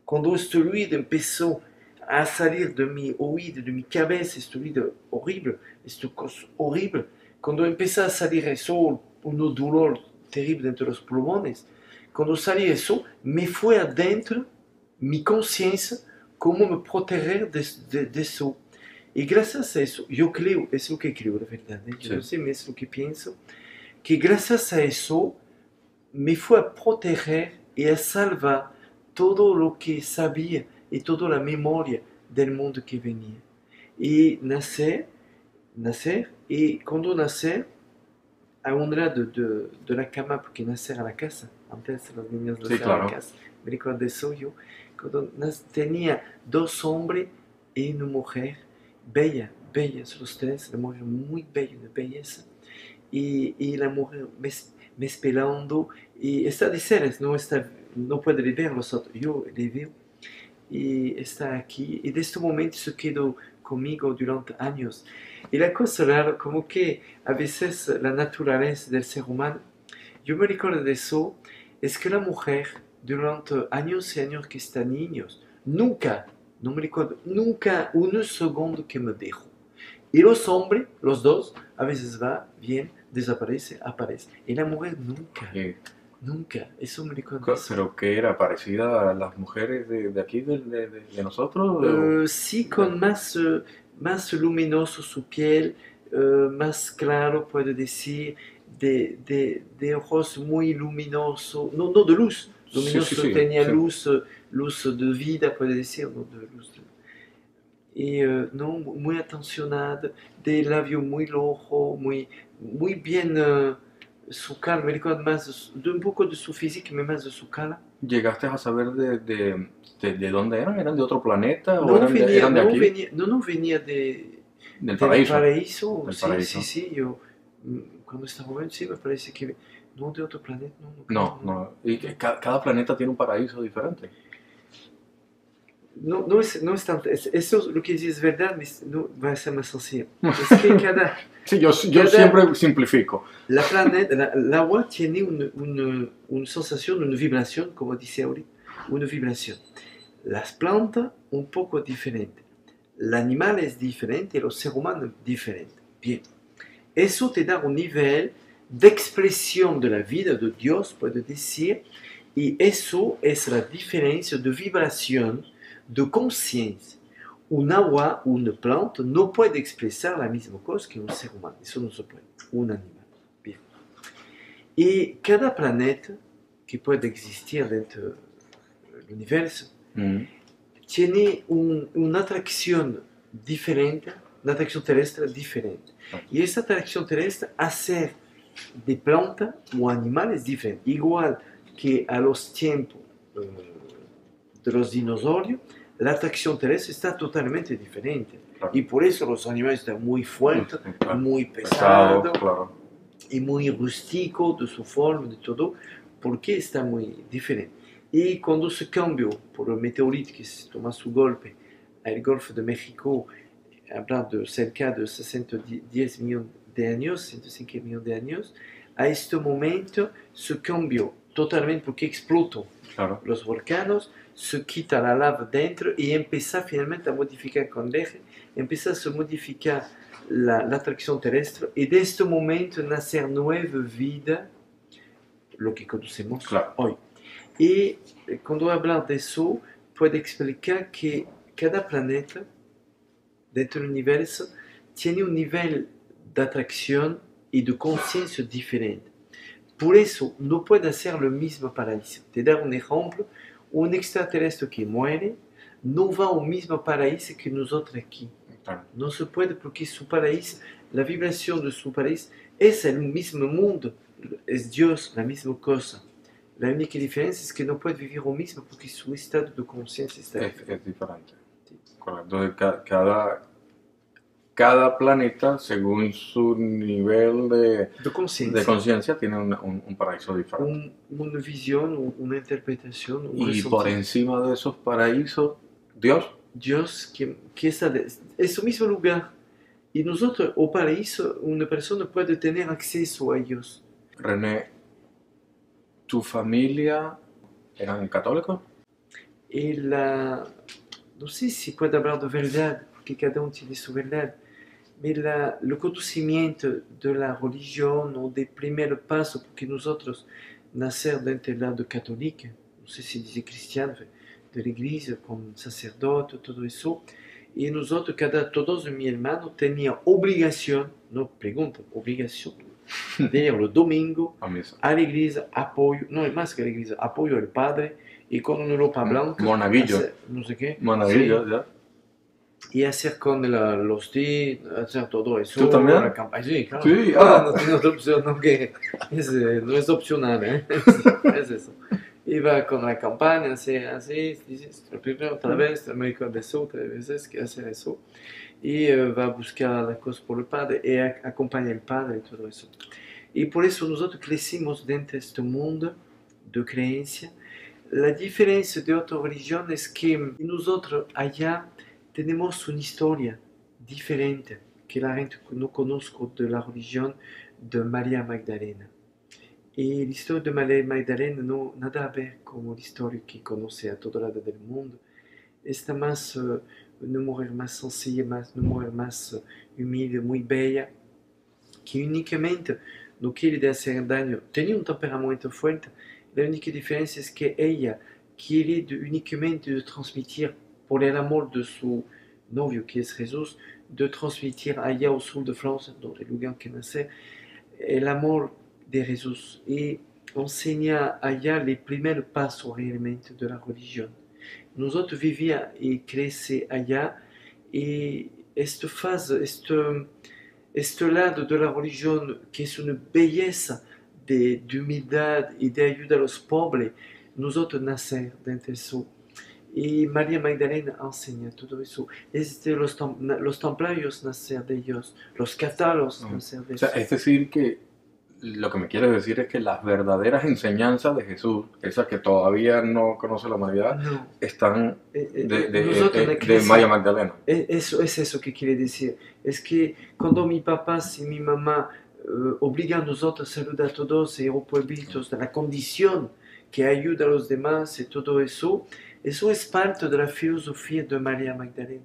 cuando este ruido empezó a salir de mi oído, de mi cabeza, este ruido horrible, esta cosa horrible, cuando empezó a salir eso, un dolor terrible dentro de los pulmones, cuando salió eso, me fue adentro mi conciencia, cómo me proteger de eso. Y gracias a eso, yo creo, es lo que creo, la verdad, yo Sí. no sé, es lo que pienso, que gracias a eso me fue a proteger y a salvar todo lo que sabía y toda la memoria del mundo que venía. Y nacer, y cuando nacer, a un lado de la cama, porque nacer a la casa, antes los niños Sí, nacían a la claro. casa, me recuerdo de eso yo, cuando tenía dos hombres y una mujer, bella, bellas los tres, la mujer muy bella, una belleza, y la mujer me esperando, y está de seres, no puede ver los otros, yo le veo, y está aquí, y de este momento se quedó conmigo durante años. Y la cosa rara, como que a veces la naturaleza del ser humano, yo me recuerdo de eso, es que la mujer, durante años y años que está niños, nunca, no me recuerdo, nunca un segundo que me dejó. Y los hombres, los dos, a veces va, viene, desaparece, aparece. Y la mujer nunca, Y- nunca. Eso me recuerda eso. ¿Pero qué era? ¿Parecida a las mujeres de aquí, de nosotros? ¿O Sí, con más luminoso su piel, más claro, puedo decir, de ojos muy luminosos, no, no de luz, Sí, sí, luminoso sí, tenía sí. luz, luz de vida, puedo decir, no de luz. Y no, muy atencionada, de labio muy rojo, muy bien, su cara, me recuerda más de un poco de su físico, pero más de su cara. ¿Llegaste a saber de dónde eran? ¿Eran de otro planeta o No venía, eran de no aquí? venía, no venía Del del paraíso. paraíso, Del sí, sí, paraíso. sí, yo cuando estaba joven sí me parece que no de otro planeta, no, no creo, No, no. no. Y No, que cada planeta tiene un paraíso diferente. no, no es tanto, eso lo que dices es verdad, no va a ser más sencillo. Es que Sí, yo cada siempre simplifico. la planeta, el agua tiene una sensación, una vibración, como dice ahorita, una vibración. Las plantas un poco diferente, el animal es diferente, el ser humano es diferente. Bien. Eso te da un nivel de expresión de la vida de Dios, puedo decir, y eso es la diferencia de vibración, de conciencia. Un agua, una planta no puede expresar la misma cosa que un ser humano, eso no se puede, un animal. Bien. Y cada planeta que puede existir dentro del universo Mm. tiene una atracción diferente, una atracción terrestre diferente. Y esa atracción terrestre hace de planta o animales diferentes. Igual que a los tiempos de los dinosaurios, la atracción terrestre está totalmente diferente. Claro. Y por eso los animales están muy fuertes, Claro. muy Pesado, pesados claro. y muy rústicos de su forma, de todo, porque está muy diferente. Y cuando se cambió por el meteorito que se toma su golpe al Golfo de México, hablando de cerca de 610 millones de años, 105 millones de años, a este momento se cambió totalmente porque explotó Claro. los volcanes, se quita la lava dentro y empieza finalmente a modificar con el eje, empieza a modificar la atracción terrestre y de este momento nacer nueva vida, lo que conocemos Claro. hoy. Y cuando hablar de eso, puede explicar que cada planeta dentro del universo tiene un nivel de atracción y de conciencia diferente. Por eso no puede ser lo mismo paraíso. Te dar un ejemplo, un extraterrestre que muere no va al mismo paraíso que nosotros aquí. Claro. No se puede porque su paraíso, la vibración de su paraíso es el mismo mundo, es Dios, la misma cosa. La única diferencia es que no puede vivir lo mismo porque su estado de conciencia está diferente. Es diferente. Correcto. Entonces, cada planeta, según su nivel De de conciencia. conciencia, tiene un paraíso diferente. Una visión, una interpretación, un Y por ressentido. encima de esos paraísos, Dios. Dios que está en su mismo lugar. Y nosotros, o paraíso, una persona puede tener acceso a Dios. René, ¿tu familia eran católicos? Y no sé si puede hablar de verdad, porque cada uno tiene su verdad, pero el conocimiento de la religión o del primer paso, porque nosotros nacer dentro del lado católico, no sé si dice cristiano, de la iglesia, con sacerdote, todo eso, y nosotros, todos mis hermanos tenían obligación, no pregunta, obligación, de ir los domingos A misa. a la iglesia, apoyo, no es más que la iglesia, apoyo al padre, y con una ropa blanca, Monaguillo. hacer, no sé qué, Monaguillo, sí, ¿ya? y hacer con los té, hacer todo eso. ¿Tú también? La campaña, sí, claro. Sí, No tiene otra opción, no, que no es opcional, ¿eh? Es eso. Iba con la campaña, así, dices, primero otra vez, el médico de eso, 3 veces que hacer eso. Y va a buscar las cosas por el padre y acompaña al padre y todo eso. Y por eso nosotros crecimos dentro de este mundo de creencia. La diferencia de otra religión es que nosotros allá tenemos una historia diferente que la gente no conozca de la religión de María Magdalena. Y la historia de María Magdalena no nada a ver con la historia que conoce a todo lado del mundo. Está más una mujer más sencilla, una mujer más humilde, muy bella, que únicamente no quiere hacer daño. Tenía un temperamento fuerte. La única diferencia es que ella quiere únicamente de transmitir, por el amor de su novio, que es Jesús, de transmitir allá al sur de Francia, donde el lugar que nace, el amor de Jesús y enseña allá los primeros pasos realmente de la religión. Nosotros vivíamos y crecemos allá y esta fase, este lado de la religión que es una belleza de humildad y de ayuda a los pobres, nosotros nacemos dentro de eso. Y María Magdalena enseña todo eso. Los templarios nacen de ellos, los católicos nacen de O sea, eso. es decir que lo que me quieres decir es que las verdaderas enseñanzas de Jesús, esas que todavía no conoce la humanidad, No. están Nosotros de María Magdalena. Eso es eso que quiere decir. Es que cuando mi papá y mi mamá obligan a nosotros a saludar a todos y a los pueblitos, de la condición que ayuda a los demás y todo eso, eso es parte de la filosofía de María Magdalena.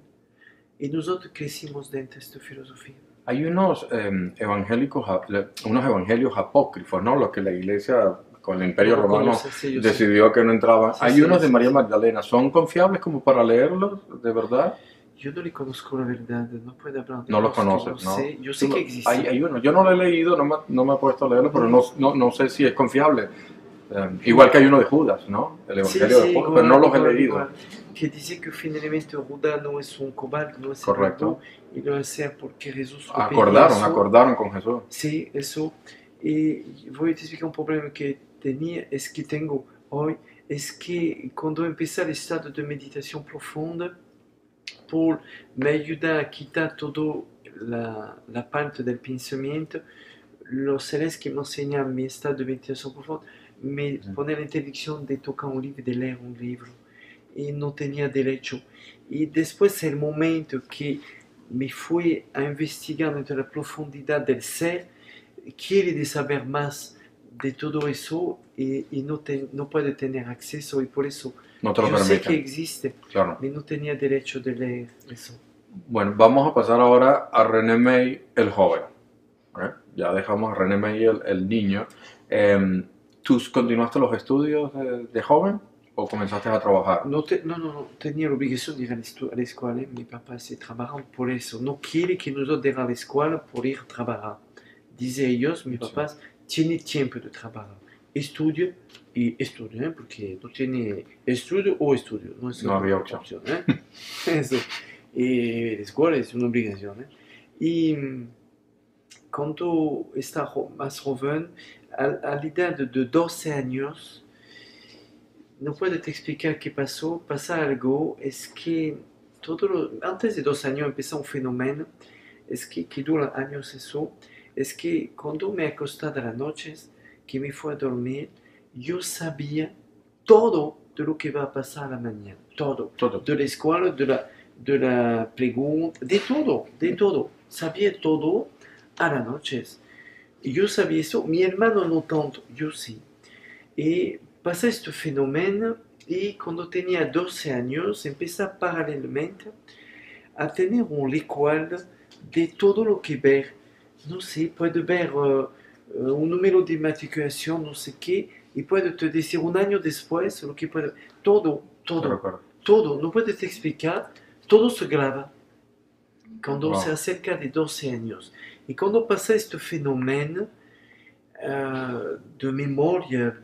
Y nosotros crecimos dentro de esta filosofía. Hay unos unos evangelios apócrifos, ¿no? Los que la iglesia con el Imperio Romano decidió que no entraban. Hay unos de María Magdalena. ¿Son confiables como para leerlos, de verdad? Yo no le conozco la verdad, no puedo hablar de no los conoces, ¿no? Sé. Yo sé que existe. Hay uno, yo no lo he leído, no me he puesto a leerlo, pero no sé si es confiable. Igual que hay uno de Judas, ¿no? El evangelio de Judas, pero no los he leído. Igual. Que dice que finalmente Judas no es un cobarde, no es correcto, y lo hace porque Jesús acordaron con Jesús. Sí, eso. Y voy a te explicar un problema que tenía, es que tengo hoy, es que cuando empecé el estado de meditación profunda, me ayuda a quitar toda la parte del pensamiento, los seres que me enseñan mi estado de meditación profunda, me ponen la interdicción de tocar un libro, de leer un libro, y no tenía derecho. Y después el momento que me fui a investigar entre la profundidad del ser, quiere saber más de todo eso y no puede tener acceso, y por eso no te lo yo permiten. sé que existe, claro. Y no tenía derecho de leer eso. Bueno, vamos a pasar ahora a René May, el joven. Ya dejamos a René May, el niño. ¿Tú continuaste los estudios de joven o comenzaste a trabajar? No, tenía la obligación de ir a la escuela. Mi papá se trabaja por eso. No quiere que nosotros dejemos la escuela por ir a trabajar. Dice ellos, mi papá tiene tiempo de trabajar. Estudia y estudia, porque no tiene estudio o estudio. No había opción. Eso. Y la escuela es una obligación. Y cuando está más joven, a la edad de 12 años, no puedo te explicar qué pasó. Pasa algo, es que antes de 2 años empezó un fenómeno, es que dura años eso, es que cuando me acostaba a las noches, que me fui a dormir, yo sabía todo de lo que va a pasar a la mañana, todo. De la escuela, de la pregunta, de todo, sabía todo a las noches. Y yo sabía eso, mi hermano no tanto, yo sí. Y pasa este fenómeno y cuando tenía 12 años empecé paralelamente a tener un recuerdo de todo lo que ver. No sé, puedo ver un número de matriculación, no sé qué, y puedo te decir un año después lo que puedo. Todo, no puedo te explicar, todo se graba cuando se acerca de 12 años. Y cuando pasa este fenómeno de memoria,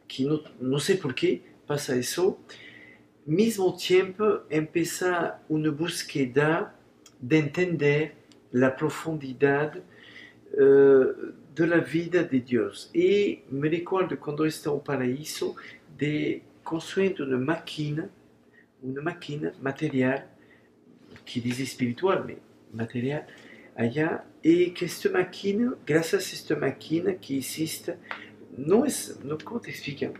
que no sé por qué pasa eso, mismo tiempo empieza una búsqueda de entender la profundidad de la vida de Dios. Y me recuerdo cuando estaba en el paraíso de construir una máquina material, que dice espiritual, pero material, allá, y que esta máquina, gracias a esta máquina que existe, ¿cómo te explico?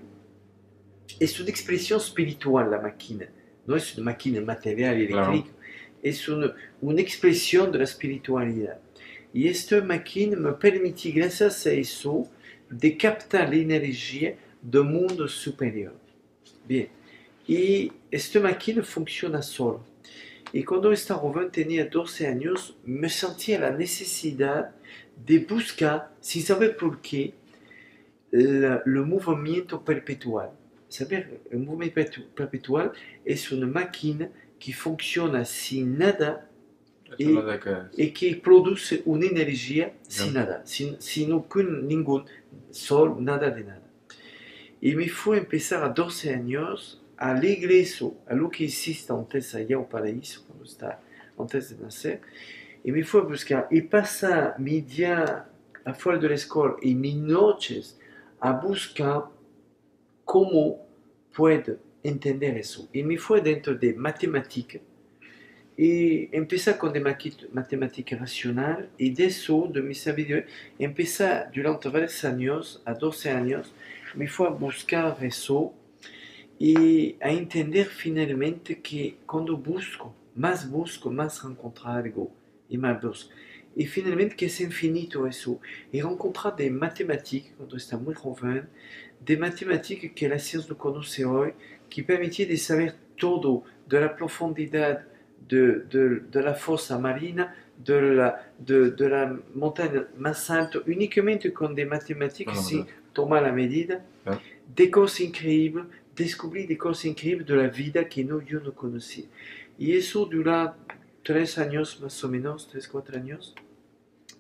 Es una expresión espiritual la máquina, no es una máquina material eléctrica, es una expresión de la espiritualidad. Y esta máquina me permite, gracias a eso, de captar la energía del mundo superior. Bien, y esta máquina funciona sola. Y cuando estaba joven, tenía 12 años, me sentía la necesidad de buscar, sin saber por qué, le movimiento perpetual. Saber, el movimiento perpetual es una máquina que funciona sin nada Eso es lo de que... y que produce una energía sin nada, sin ningún sol, nada de nada. Y me fue a empezar a 12 años a la iglesia, a lo que hiciste antes allá en paraíso, cuando está antes de nacer, y me fue a buscar y pasa mi día afuera de la escuela y mis noches a buscar cómo puedo entender eso. Y me fue dentro de matemáticas y empecé con de matemáticas racional y de eso, de mi sabiduría, empecé durante varios años, a 12 años, me fue a buscar eso y a entender finalmente que cuando busco, más encontrar algo y más busco. Y finalmente que es infinito eso. Y encontrar de matemáticas, cuando está muy joven, de matemáticas que la ciencia no conoce hoy, que permite de saber todo de la profundidad de la fosa marina, de la montaña más alta, únicamente con des mathématiques, si toma la medida, des cosas increíbles, descubrí des cosas increíbles de la vida que yo no conocía. Y eso dura 3 años más o menos, 3, 4 años.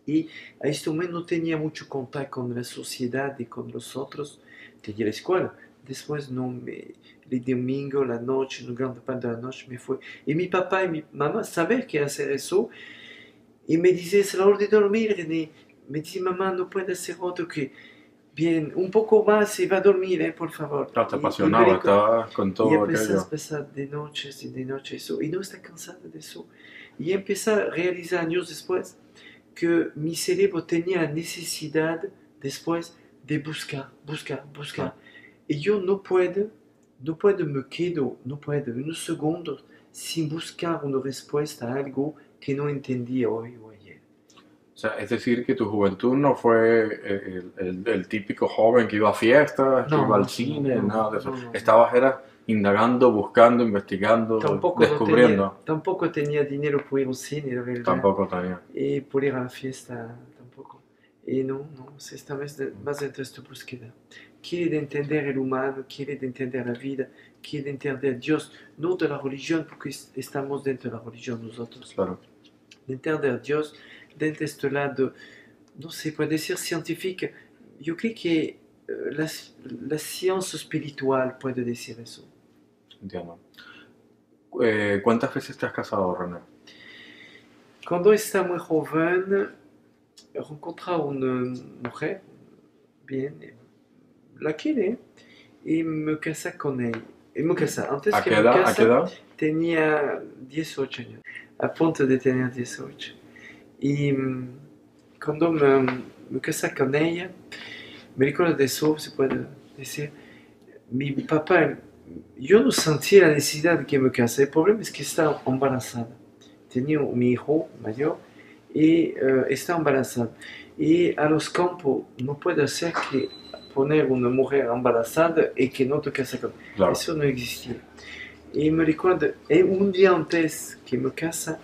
Y a este momento no tenía mucho contacto con la sociedad y con los otros. Tenía la escuela. Después no me... El domingo, la noche, una gran parte de la noche me fue. Y mi papá y mi mamá saben que hacer eso. Y me dice, es la hora de dormir, René. Me dice, mamá, no puede hacer otro que... Bien, un poco más y va a dormir, por favor. Claro, te apasionaba, estaba con Y todo empecé a aquello. pasar de noches y de noches eso. Y no está cansada de eso. Y empecé a realizar años después que mi cerebro tenía la necesidad después de buscar. Y yo no puedo me quedo, no puedo unos segundos sin buscar una respuesta a algo que no entendí hoy o ayer. O sea, es decir, que tu juventud no fue el típico joven que iba a fiestas, que iba al cine, nada de eso. Estabas era indagando, buscando, investigando, descubriendo. Tampoco tenía dinero por ir al cine, la verdad. Tampoco tenía. Y por ir a la fiesta, tampoco. Y no, esta vez más dentro de esta búsqueda. Quiere entender el humano, quiere entender la vida, quiere entender a Dios, no de la religión, porque estamos dentro de la religión nosotros. Claro. De entender a Dios dentro de este lado, no se puede decir científica. Yo creo que la ciencia espiritual puede decir eso. Entiendo. ¿Cuántas veces te has casado, René? Cuando estaba muy joven, encontré una mujer, bien, la quiere, y me casé con ella. Y me casé. Antes ¿A que qué me edad? ¿A casé, qué edad? tenía 18 años, a punto de tener 18. Y cuando me casé con ella, me recuerdo de eso, se puede decir, mi papá, yo no sentía la necesidad de que me casé, el problema es que estaba embarazada. Tenía mi hijo mayor y estaba embarazada. Y a los campos no puede ser que poner una mujer embarazada y que no te cases con ella. Claro. Eso no existía. Y me recuerdo, un día antes que me casa,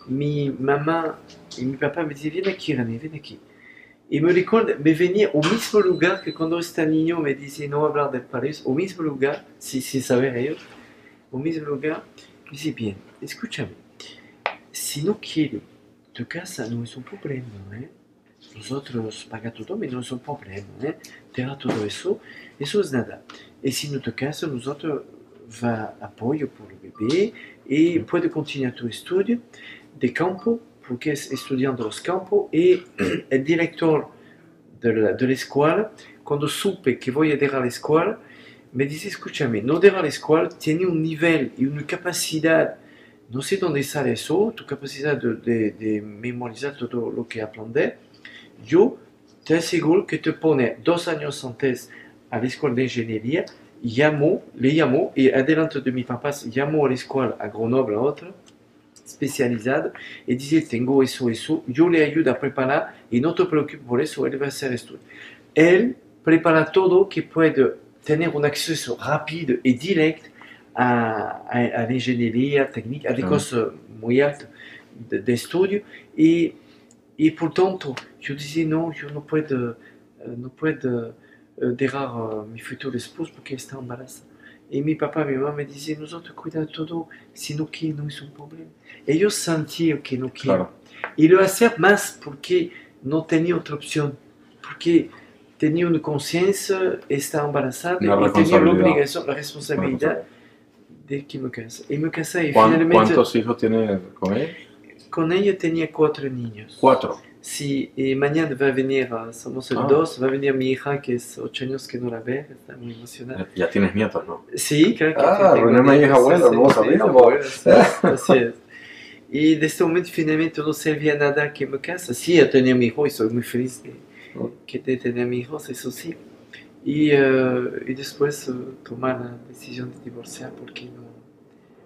mi mamá y mi papá me dicen, ven aquí, René, ven aquí. Y me recuerdo, me venía al mismo lugar que cuando este niño me dice no hablar de París, al mismo lugar, sin saber ellos, al mismo lugar, me dice, bien, escúchame, si no quiere tu casa no es un problema, nosotros pagamos todo, pero no es un problema, te da todo eso es nada. Y si no te casas, nosotros va apoyo por el bebé y puede continuar tu estudio de campo, porque es estudiando los campos, y el director de la escuela, cuando supe que voy a dejar la escuela, me dice, escúchame, no dejar la escuela, tiene un nivel y una capacidad, no sé dónde sale eso, tu capacidad de memorizar todo lo que aprende, yo te aseguro que te pone 2 años antes a la escuela de ingeniería, le llamó, y adelante de mi papá, llamó a la escuela a Grenoble, a otra, especializada, y dice, tengo eso, yo le ayudo a preparar, y no te preocupes por eso, él va a hacer esto. Él prepara todo que puede tener un acceso rápido y directo a la ingeniería técnica, a des cosas muy altas de estudio, y por tanto yo decía, no, yo no puedo dejar mi futuro esposo porque está embarazada. Y mi papá y mi mamá me decían, nosotros cuidamos todo, si no quiere no es un problema. Y yo sentía que no quiero. Claro. Y lo hacía más porque no tenía otra opción, porque tenía una conciencia, estaba embarazada Una y tenía la responsabilidad. obligación, la responsabilidad de que me casé. Y me casé y ¿Cuán- finalmente ¿Cuántos hijos tienes con ella? con ella tenía 4 niños. 4. Sí, y mañana va a venir, somos el Ah. 2, va a venir mi hija que es 8 años que no la ve, está muy emocionada. Ya tienes nietos, ¿no? Sí, creo que Ah, tengo René May es nietos, abuelo, sí, no lo sí, sabíamos. abuelo, sí, así es. Y de este momento finalmente no servía nada que me case. Sí, yo tenía mi hijo y soy muy feliz de tener mi hijo, eso sí. Y después tomar la decisión de divorciar porque no.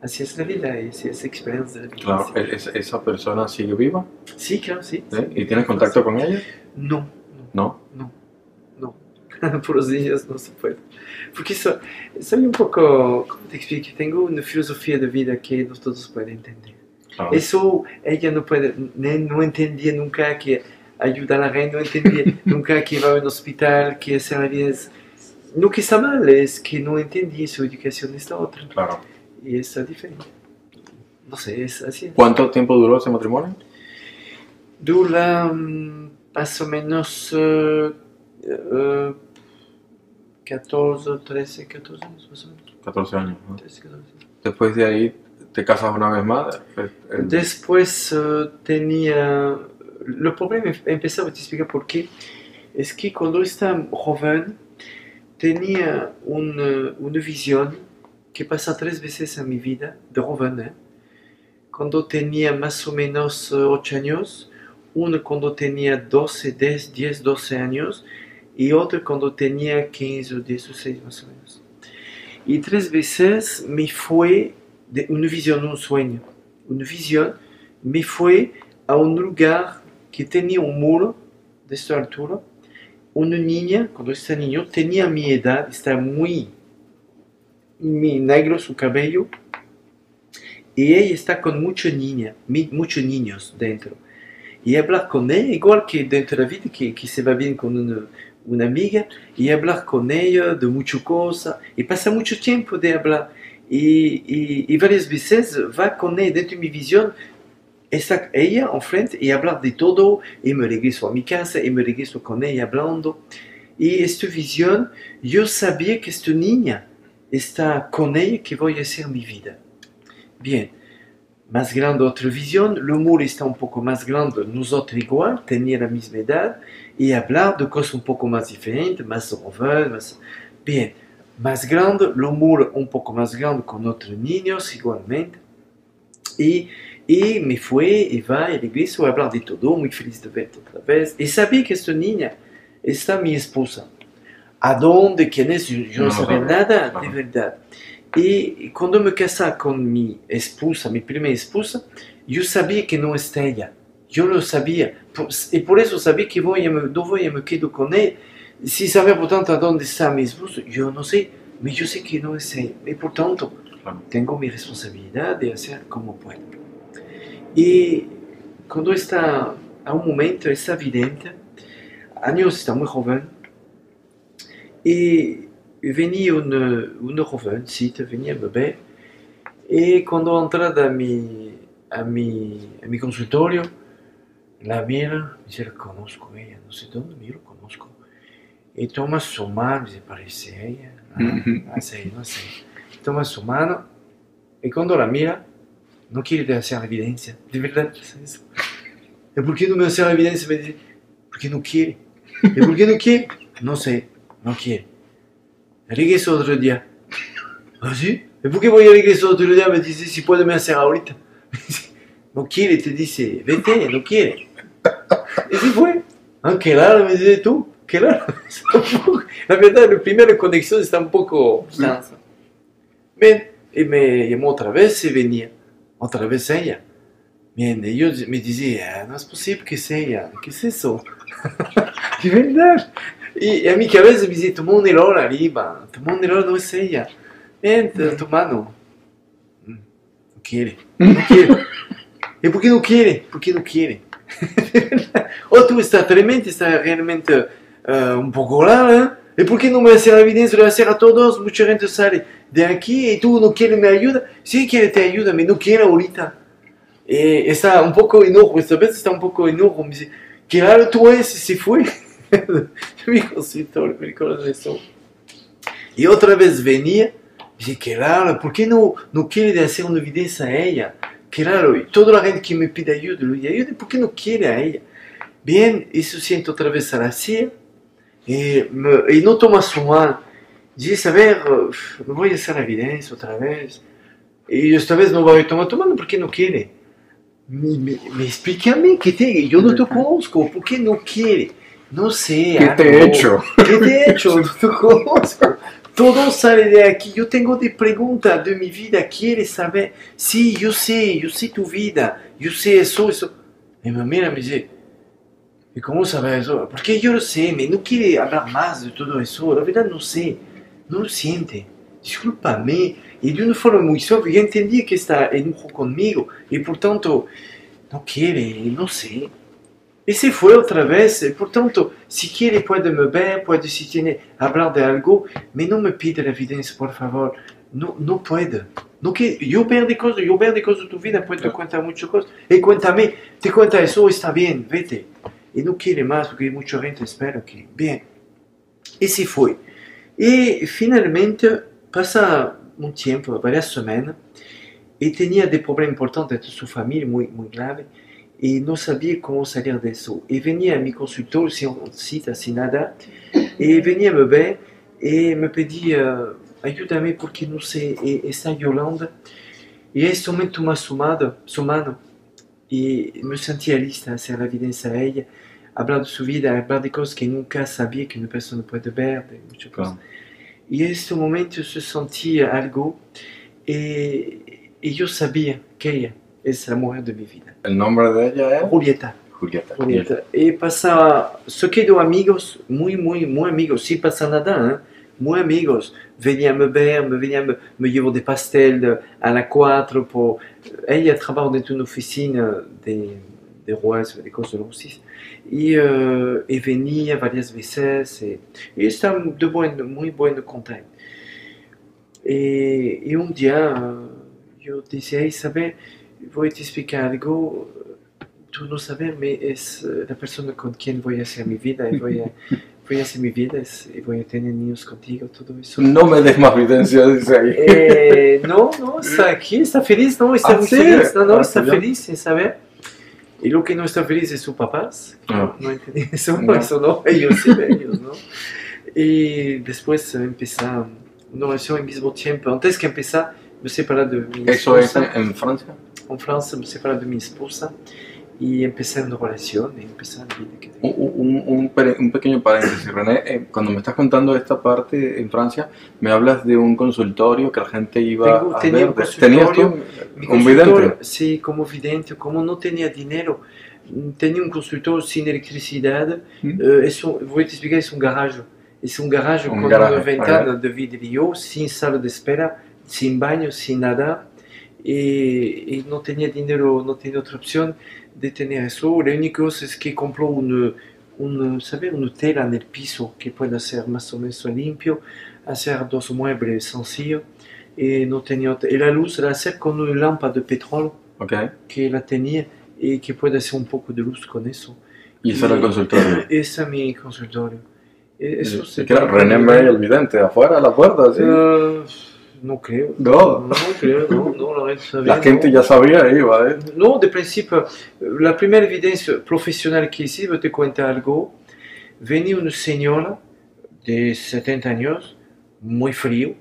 Así es la vida, así es la experiencia de la vida. Claro, Sí. ¿esa persona sigue viva? Sí, claro, sí. ¿Eh? ¿Y tienes contacto con ella? No, No. no. Por los niños no se puede. Porque soy un poco, ¿cómo te explico? Tengo una filosofía de vida que no todos pueden entender. Claro. Eso ella no entendía nunca que ayudar a la gente, no entendía nunca que iba a un hospital, que hacer la vida es... No que está mal, es que no entendía su educación es la otra. Claro. Y es diferente. No sé, es así. ¿Cuánto tiempo duró ese matrimonio? Dura más o menos 14, 13, 14 años más o menos. 14 años, ¿no? 13, 14. Después de ahí, ¿te casas una vez más? Después tenía... El problema empezaba a te explicar por qué. Es que cuando estaba joven tenía una visión que pasa 3 veces en mi vida, de joven. Cuando tenía más o menos 8 años, uno cuando tenía 12, 10, 12 años y otro cuando tenía 15 o 16 más o menos. Y 3 veces me fue de una visión, un sueño. Una visión me fue a un lugar que tenía un muro de esta altura. Una niña, cuando este niño tenía mi edad, estaba muy negro su cabello, y ella está con muchos niños dentro. Y hablar con ella, igual que dentro de la vida, que se va bien con una amiga, y hablar con ella de muchas cosas, y pasa mucho tiempo de hablar. Y varias veces va con ella dentro de mi visión, está ella enfrente y hablar de todo, y me regreso a mi casa, y me regreso con ella hablando. Y esta visión, yo sabía que esta niña está con ella, que voy a hacer mi vida. Bien, más grande otra visión, el humor está un poco más grande, nosotros igual, tenía la misma edad, y hablar de cosas un poco más diferentes, más joven, más... Bien, más grande, el humor un poco más grande con otros niños igualmente, y me fue y va y regreso a hablar de todo, muy feliz de verte otra vez, y sabía que esta niña está mi esposa. ¿A dónde? ¿Quién es? Yo no sabía nada, de verdad. Y cuando me casé con mi esposa, mi primera esposa, yo sabía que no está ella. Yo lo sabía. Y por eso sabía que no voy a me quedo con ella. Si sabía por tanto a dónde está mi esposo, yo no sé. Pero yo sé que no es ella. Y por tanto, tengo mi responsabilidad de hacer como puedo. Y cuando está a un momento, está evidente, años está muy joven, y venía una jovencita, venía bebé, y cuando entra a mi consultorio, la mira, dice, la conozco ella, no sé dónde, me lo conozco. Y toma su mano, dice, parece ella, no sé. Toma su mano, y cuando la mira, no quiere hacer la evidencia, de verdad pasa eso. ¿Y por qué no me hace la evidencia? Me dice, porque no quiere. ¿Y por qué no quiere? No sé, no quiere. Regreso otro día. ¿Ah, sí? ¿Y por qué voy a regresar otro día? Me dice, si puede me hacer ahorita. No quiere, te dice, vete, no quiere. Y se fue. Ah, qué raro, me dice tú, qué raro. La verdad, la primera conexión está un poco... Bien, y me llamó otra vez y venía. Otra vez ella. Bien, y yo me decía, no es posible que sea ella. ¿Qué es eso? De verdad. Y a mi cabeza me dice, toma un error arriba. Toma un error, no es ella. Bien, tu mano. quiere, no quiere. ¿Y por qué no quiere? ¿Por qué no quiere? O tú estás tremendo, estás realmente un poco rara, ¿eh? ¿Y por qué no me hace la evidencia? Lo hacer a todos, mucha gente sale de aquí y tú no quieres me ayuda. Sí quiere te ayuda, pero no quiere ahorita. Está un poco enojo, esta vez está un poco enojo. Me dice, qué raro tú eres, y se fue. Mi consultor, me recuerdo eso. Y otra vez venía, me dice, qué raro, ¿por qué no quiere hacer una evidencia a ella? Qué raro, y toda la gente que me pide ayuda, le digo, ayuda, ¿por qué no quiere a ella? Bien, eso siento otra vez a la silla, y no toma su mano. Dice, a ver, me voy a hacer la evidencia otra vez. Y esta vez no voy a tomar tu mano porque no quiere. Me explique a mí, yo no te conozco, ¿por qué no quiere? No sé. ¿Qué te he hecho? ¿Qué te he hecho? No te conozco. Todo sale de aquí. Yo tengo de preguntas de mi vida. ¿Quieres saber? Sí, yo sé tu vida. Yo sé eso. Y me mira y me dice, ¿y cómo sabes eso? Porque yo lo sé, me no quiere hablar más de todo eso. La verdad no sé. No lo siente. Discúlpame. Y de una forma muy suave, yo entendí que está enojo conmigo. Y por tanto, no quiere, no sé. Y se fue otra vez. Y por tanto, si quiere puede me ver, puede si tiene hablar de algo. Pero no me pide la evidencia, por favor. No puede. No que, yo veo de cosas de tu vida, puedo contar muchas cosas. Y cuéntame, te cuenta eso, está bien, vete. Y no quiere más porque mucha gente espera que, bien. Y se fue. Y finalmente pasa un tiempo, varias semanas, y tenía des problemas importantes de su familia, muy, muy graves, y no sabía cómo salir de eso. Y venía a mi consultorio sin cita, sin nada, y venía a me ver y me pedía, ayúdame porque no sé, y está llorando. Y en este momento tomé su mano, y me sentía lista a hacer la evidencia a ella, hablar de su vida, hablar de cosas que nunca sabía que una persona puede ver, de muchas cosas. Y en este momento yo sentía algo y yo sabía que ella es la mujer de mi vida. ¿El nombre de ella es? Julieta. Julieta. Y pasaba, se quedó amigos, muy amigos, sin pasar nada, ¿eh? Muy amigos. Venía a me ver, me llevó de pastel a la 4. Ella trabaja dentro de una oficina de Roas, de cosas de justicia. Y venía varias veces y estaba de muy buen contacto. Y un día yo decía, Isabel, voy a te explicar algo, tú no sabes, es la persona con quien voy a hacer mi vida y voy a hacer mi vida y voy a tener niños contigo, todo eso. No me des más evidencia, dice ahí. No, está aquí, está feliz, no, está muy feliz, está feliz, Isabel. Y lo que no está feliz es sus papás, no entendí eso, eso no, ellos no. Y después empezó una relación al mismo tiempo. Antes que empezar, me separé de mi esposa. ¿Eso es en Francia? En Francia me separé de mi esposa y empecé una relación y empecé la vida que tengo. Un pequeño paréntesis, René. Cuando me estás contando esta parte en Francia, me hablas de un consultorio que la gente iba a ver. ¿Tenías tú un vidente? Sí, como vidente, como no tenía dinero, tenía un consultorio sin electricidad. Voy a te explicar, es un garaje. Es un garaje con una ventana de vidrio, sin sala de espera, sin baño, sin nada. Y no tenía dinero, no tenía otra opción de tener eso. Lo único es que compró una tela en el piso que puede ser más o menos limpio, hacer 2 muebles sencillos. Y no tenía y la luz la hacer con una lámpara de petróleo que la tenía y que puede hacer un poco de luz con eso. ¿Y ese era el consultorio? Ese es mi consultorio. Eso ¿qué era? René May, el vidente, afuera de la puerta, ¿sí? No creo. No creo, no, la gente ya sabía, iba, ¿eh? No, de principio, la primera evidencia profesional que hice, te cuento algo. Venía una señora de 70 años, muy frío,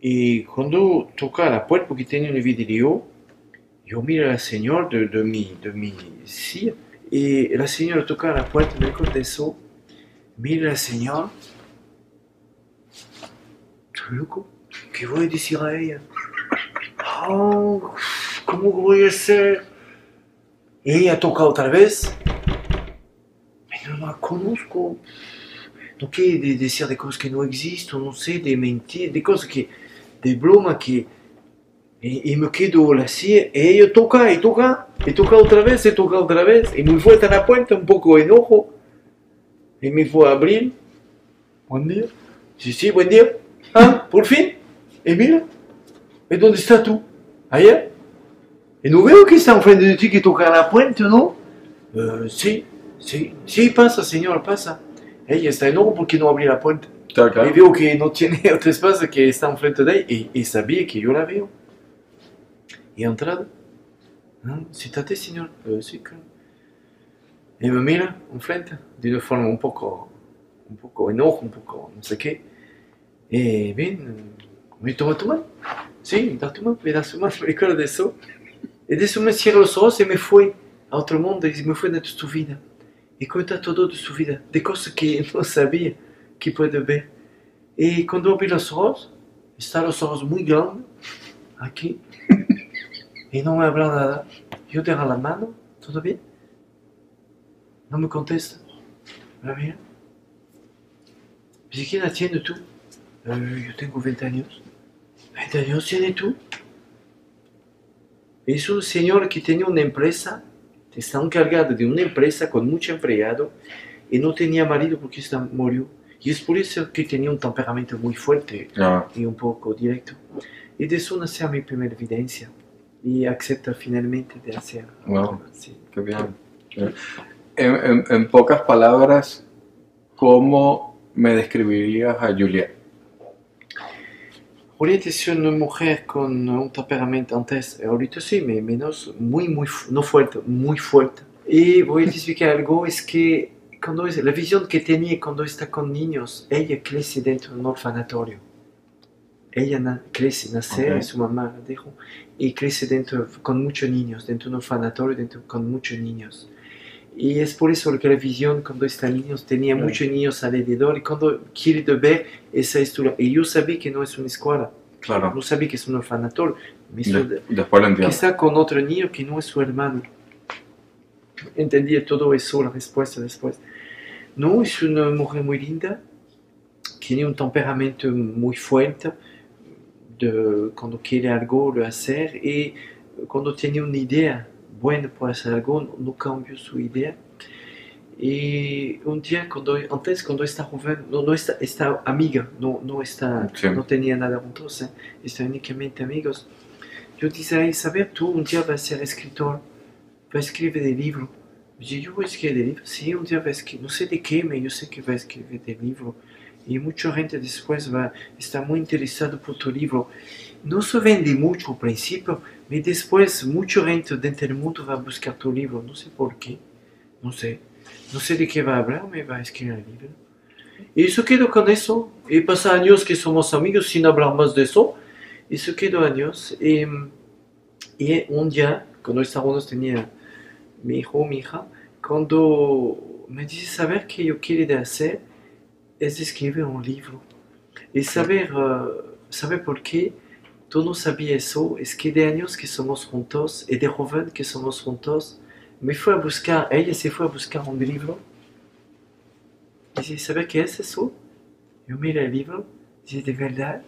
y cuando toca la puerta, porque tenía un vidrio, yo miro a la señora de mi silla, y la señora toca la puerta, me acuerdo de eso, mira a la señora, estoy loco. ¿Qué voy a decir a ella? ¿Cómo voy a hacer? Ella toca otra vez. Pero no la conozco. No quiere decir de cosas que no existen, no sé, de mentir, de cosas que, de broma que... Y me quedo así, y ella toca, y toca, y toca otra vez, y me vuelta a la puerta un poco enojo, y me fue a abrir. Buen día. Sí, sí, buen día. Ah, por fin. Y mira, ¿y dónde estás tú? Allá. Y no veo que está enfrente de ti que toca la puerta, ¿no? Sí, sí, sí, pasa, señor, pasa. Ella está enojo porque no abrió la puerta. Claro, Y claro. veo que no tiene otro espacio, que está enfrente de ella, y sabía que yo la veo. Y he entrado. Ah, siéntate, señor. Sí, claro. Y me mira enfrente, de una forma un poco enojo, un poco no sé qué. Ven, ¿me toma tu mano? Sí, da tu mano, me da su mano, me recuerdo de eso. Y de eso me cierro los ojos y me fui a otro mundo y me fui de su vida. Y cuenta todo de su vida, de cosas que no sabía que puede ver. Y cuando abrí los ojos, están los ojos muy grandes, aquí, y no me habla nada. Yo tengo la mano, ¿todo bien? No me contesta. ¿Me mira? ¿Pero quién atiende tú? Yo tengo 20 años. ¿20 años tienes tú? Es un señor que tenía una empresa, está encargado de una empresa con mucho empleado y no tenía marido porque murió. Y es por eso que tenía un temperamento muy fuerte Ah, y un poco directo. Y de eso nació mi primera evidencia. Y acepta finalmente de hacer. wow, Sí. qué bien. En pocas palabras, ¿cómo me describirías a Juliet? Julieta es una mujer con un temperamento antes, ahorita sí, menos, no fuerte, muy fuerte. Y voy a explicar algo, es que la visión que tenía cuando está con niños, ella crece dentro de un orfanatorio. Ella nace, Okay. su mamá la dejó, y crece con muchos niños, dentro de un orfanatorio, con muchos niños. Y es por eso que la visión cuando está niños tenía muchos niños alrededor y cuando quiere ver esa historia. Y yo sabía que no es una escuela, Claro, no sabía que es un orfanatorio, después lo que entiendo. está con otro niño que no es su hermano. Entendía todo eso, la respuesta después. No, es una mujer muy linda, tiene un temperamento muy fuerte, cuando quiere algo lo hacer y cuando tiene una idea buena para hacer algo, no cambia su idea. Y un día, cuando está joven, no está amiga, Sí. no tenía nada juntos, están únicamente amigos. Yo dije a él, saber, tú un día vas a ser escritor, vas a escribir de libro. Yo voy a escribir de libro, sí, un día vas a escribir, no sé de qué, pero yo sé que va a escribir de libro. Y mucha gente después va a estar muy interesada por tu libro. No se vende mucho al principio, pero después mucha gente dentro del mundo va a buscar tu libro, no sé por qué, no sé. No sé de qué va a hablar, me va a escribir el libro. Y eso quedó con eso. Y pasa años que somos amigos sin hablar más de eso. Y eso quedó años. Y un día, cuando estábamos, tenía mi hijo, mi hija, cuando me dice saber que yo quiero hacer es escribir un libro. Y saber por qué tú no sabías eso, es que de años que somos juntos y de joven que somos juntos, ella se fue a buscar un libro. Dice, ¿sabe qué es eso? Yo miro el libro, dice, ¿de verdad?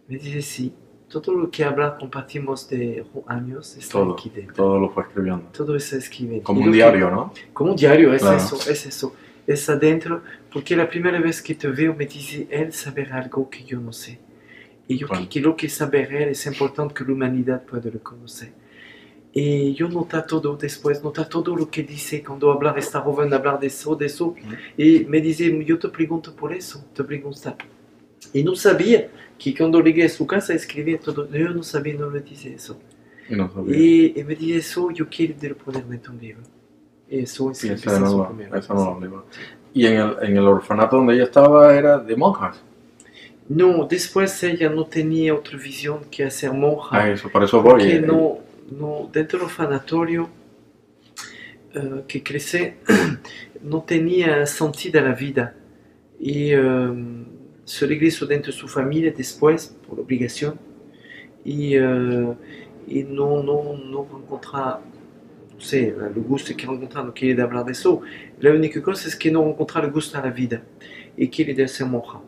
Me dice, sí. Todo lo que compartimos de años está Todo, aquí dentro. todo lo fue escribiendo. Todo está escrito. Como un diario, ¿no? Como un diario, es Claro. eso, es eso. Es adentro, porque la primera vez que te veo me dice, él sabe algo que yo no sé. Y yo Claro. creo que saber él es importante que la humanidad pueda lo conocer. Y yo nota todo después, nota todo lo que dice cuando hablar, está joven, hablar de eso. Y me dice, yo te pregunto por eso, te pregunto. Y no sabía que cuando llegué a su casa escribía todo. Yo no sabía, no me dice eso. Y no sabía. Y me dice eso, yo quiero ponerme en un libro. Y eso es Y que ese no su lo, primera eso no lo libro. Y en el orfanato donde ella estaba era de monjas. No, después ella no tenía otra visión que hacer monja. Ah, eso, por eso voy. Porque no, dentro del orfanatorio que crece, no tenía sentido la vida. Y se regresó dentro de su familia después, por obligación. Y no encontraba, no sé, el gusto que encontrar, no quiere hablar de eso. La única cosa es que no encontraba el gusto a la vida y quiere ser monja.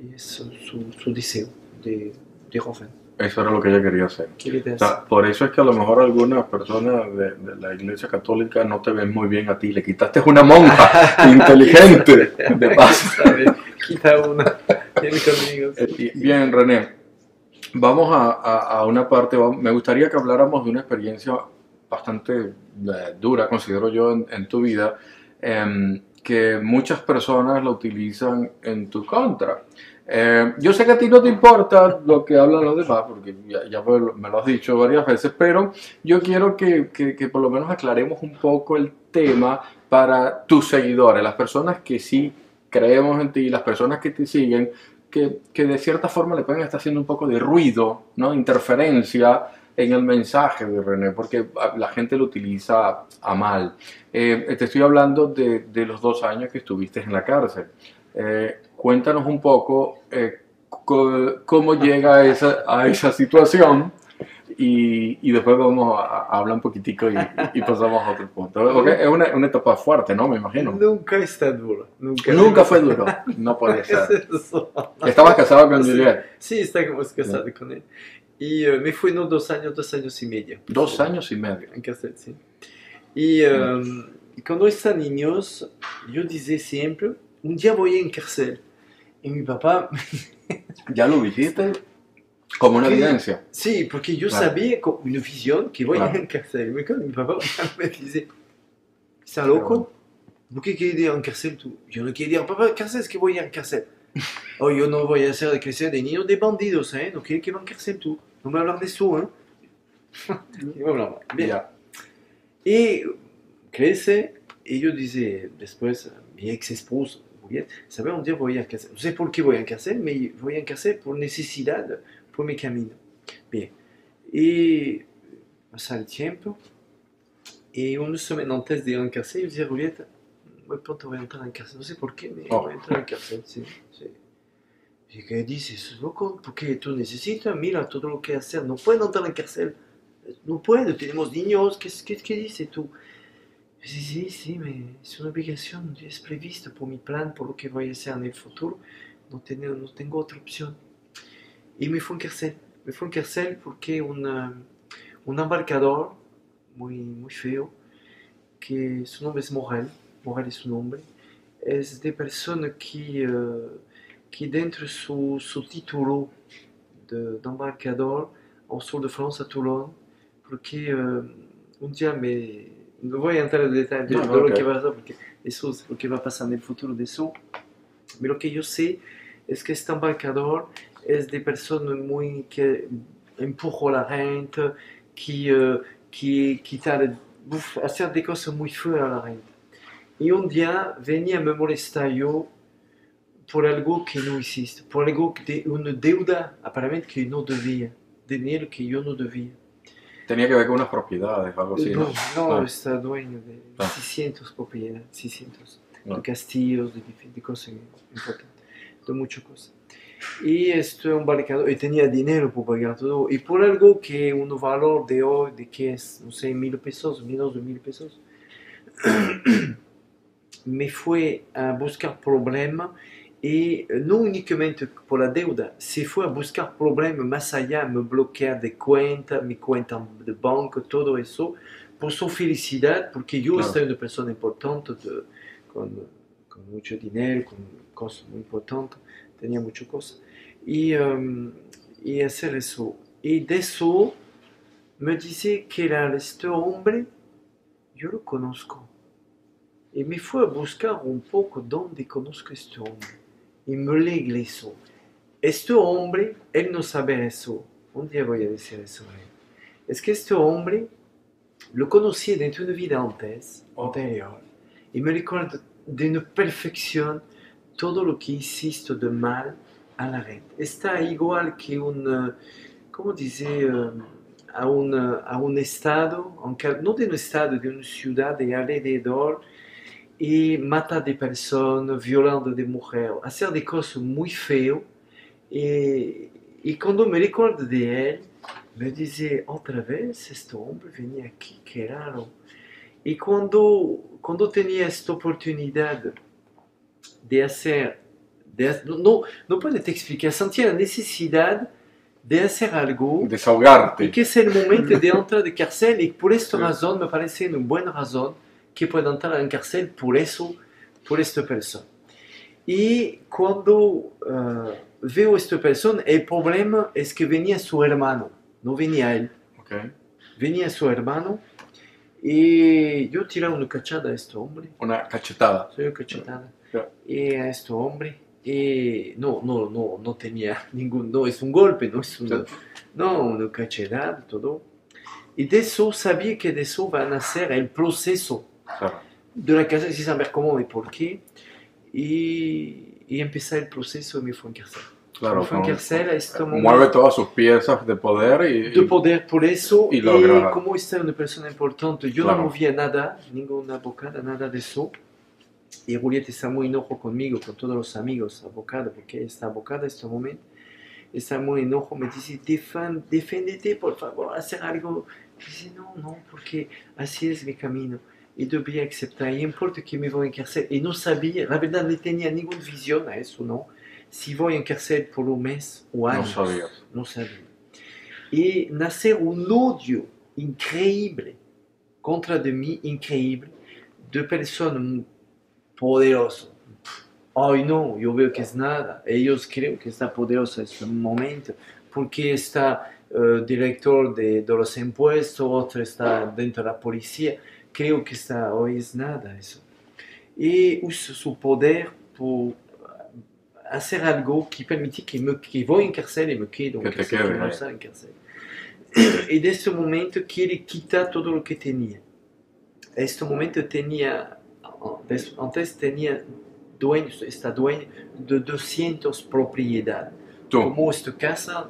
Y es su deseo de joven. Eso era lo que ella quería hacer. ¿Qué le O das? sea, por eso es que a lo mejor algunas personas de la iglesia católica no te ven muy bien a ti. Le quitaste una monja inteligente, de paso. Quita una. Viene conmigo. Sí. Bien, René, vamos a una parte. Me gustaría que habláramos de una experiencia bastante dura, considero yo, en tu vida, que muchas personas la utilizan en tu contra. Yo sé que a ti no te importa lo que hablan los demás, porque ya me lo has dicho varias veces, pero yo quiero que por lo menos aclaremos un poco el tema para tus seguidores, las personas que sí creemos en ti, las personas que te siguen, que de cierta forma le pueden estar haciendo un poco de ruido, ¿no? Interferencia en el mensaje de René, porque la gente lo utiliza a mal. Te estoy hablando de los 2 años que estuviste en la cárcel. Cuéntanos un poco cómo llega a esa situación y después vamos a hablar un poquitico y pasamos a otro punto. Porque es una etapa fuerte, ¿no? Me imagino. Nunca está duro. Nunca fue duro. No puede ser. Eso. Estabas casado con Juliette. Sí, estábamos casados con él. Y me fui no 2 años y medio. 2 años y medio. En cárcel, sí. Y cuando están niños, yo decía siempre, un día voy en cárcel. Y mi papá... ¿Ya lo dijiste? Como una evidencia. Sí, porque yo Claro. sabía con una visión que voy Claro. en cárcel. Y cuando mi papá me dice, ¿estás loco? ¿Por qué quieres ir en cárcel tú? Yo no quiero ir, papá, cárcel es que voy en cárcel. Oh, yo no voy a hacer crecer de niños de bandidos, ¿eh? No quiero que van en cárcel tú. No me hablar de eso, ¿eh? Y bueno, bien. Ya. Y crece, y yo dice después a mi ex esposa, ¿sabes? Un día voy a cárcel. No sé por qué voy a cárcel, mais voy a cárcel por necesidad, por mi camino. Bien. Y pasa el tiempo, y una semana antes de ir en cárcel, yo decía, Julieta, muy pronto voy a entrar en cárcel. No sé por qué, pero voy a entrar en cárcel, sí. Sí. Y que dices, loco, porque tú necesitas, mira todo lo que hacer, no puedo entrar en cárcel. No puedo, tenemos niños, ¿qué dices tú? Sí, es una obligación, es previsto por mi plan, por lo que voy a hacer en el futuro, no tengo otra opción. Y me fui en cárcel porque un embarcador muy feo, que su nombre es Morel es su nombre, es de persona que dentro de su título de embarcador en sur de France, a Toulon, porque un día no voy a entrar en detalle de No, lo ok. que va a pasar, porque eso es lo que va a pasar en el futuro de eso. Pero lo que yo sé es que este embarcador es de personas muy que empujó a la gente, que hacer de cosas muy feas a la gente. Y un día venía a me molestar yo por algo que no hiciste, por algo de una deuda aparentemente que no debía, dinero que yo no debía. Tenía que ver con unas propiedades, algo así, ¿no? No, Ah. está dueño de Ah. 600 propiedades, 600 No. de castillos, de cosas importantes, de muchas cosas. Y esto es un barricado, y tenía dinero para pagar todo, y por algo que un valor de hoy, de que es, no sé, 1.000 pesos, menos de 1.000 pesos, me fue a buscar problemas. Y no únicamente por la deuda, se fue a buscar problemas más allá, me bloquear de cuenta, mi cuenta de banco, todo eso, por su felicidad, porque yo Claro. soy una persona importante, con mucho dinero, con cosas muy importantes, tenía muchas cosas. Y hacer eso. Y de eso me dice que era este hombre, yo lo conozco. Y me fue a buscar un poco dónde conozco a este hombre. Y me leí eso. Este hombre, él no sabe eso. Un día voy a decir eso a él. Es que este hombre lo conocí dentro de una vida anterior. Y me recuerdo de una perfección todo lo que hiciste de mal a la gente. Está igual que ¿cómo dice? A un estado, aunque no de un estado, de una ciudad de alrededor, y matar de personas, violando de mujeres, hacer de cosas muy feas. Y cuando me recuerdo de él, me dice, otra vez este hombre venía aquí, qué raro. Y cuando tenía esta oportunidad de hacer, no puedo te explicar, sentía la necesidad de hacer algo y Desahogarte. que es el momento de entrar de cárcel y por esta razón me parece una buena razón que pueda entrar en cárcel por eso, por esta persona. Y cuando veo a esta persona, el problema es que venía su hermano, no venía él, Okay. venía su hermano y yo tiré una cachada a este hombre, Una cachetada. soy una cachetada, Ya. y a este hombre, y no tenía ningún, no es un golpe, no es una, no, una cachetada, todo. Y de eso sabía que de eso va a nacer el proceso Claro. de la cárcel sin saber cómo y por qué. Y empecé el proceso y me fue en cárcel. Claro, Me fue en cárcel a este momento. mueve todas sus piezas de poder De poder por eso. y logra- como esta una persona importante, yo Claro. no movía nada, ninguna abogada, nada de eso. Y Julieta está muy enojo conmigo, con todos los amigos abogados, porque esta abogada en este momento está muy enojo, me dice, defiéndete, por favor, hacer algo. Dice, no, porque así es mi camino. Y debía aceptar, y importa que me voy a cárcel. Y no sabía, la verdad, no tenía ninguna visión a eso, ¿no? Si voy a cárcel por un mes o no años. sabías. No sabía. Y nacer un odio increíble contra de mí, increíble, de personas poderosas. Ay, no, yo veo que es nada. Ellos creen que está poderoso en este momento, porque está director de los impuestos, otro está dentro de la policía. Creo que está, hoy es nada eso. Y usa su poder por hacer algo que permite que voy en cárcel y me quedo Que en te cárcel, quedes que no ahí. está en cárcel. Y de este momento quiere quitar todo lo que tenía. En este momento tenía, antes tenía dueños, está dueño de 200 propiedades. Tú, Como esta casa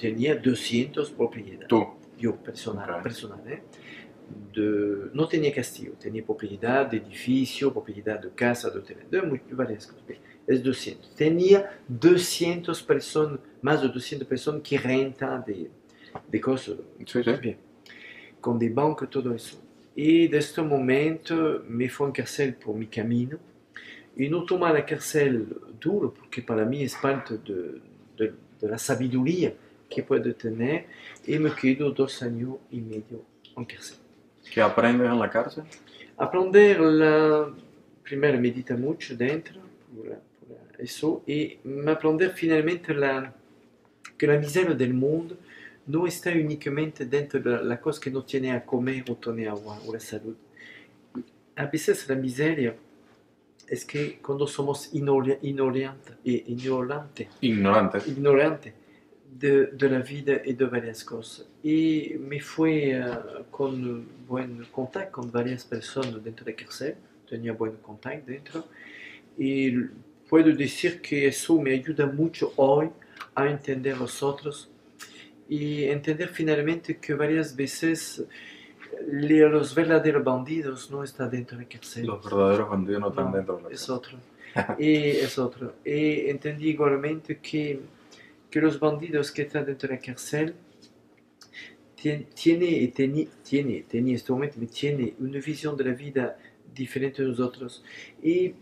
tenía 200 propiedades. tú. Yo, personal, Ok. personal, ¿eh? No tenía castillo, tenía propiedad de edificio, propiedad de casa, de hotel, de varias cosas. Es 200. Tenía 200 personas, más de 200 personas que rentan de cosas. Sí, sí. Bien. Con des bancos, todo eso. Y de este momento me fue en cárcel por mi camino. Y no toma la cárcel duro, porque para mí es parte de la sabiduría que puedo tener. Y me quedo 2 años y medio en cárcel. ¿Qué aprendes en la cárcel? Aprender primero medita mucho dentro, por eso, y aprender finalmente que la miseria del mundo no está únicamente dentro de la cosa que no tiene a comer o tiene agua o la salud. A veces la miseria es que cuando somos ignorantes Ignorante. de la vida y de varias cosas. Y me fui con buen contacto con varias personas dentro de la cárcel, tenía buen contacto dentro, y puedo decir que eso me ayuda mucho hoy a entender a los otros y entender finalmente que varias veces los verdaderos bandidos no están dentro de la cárcel. Los verdaderos bandidos no están No, dentro de la es cárcel. otro. Es otro. Y entendí igualmente que los bandidos que están dentro de la cárcel tiene este momento, tiene una visión de la vida diferente de nosotros. Y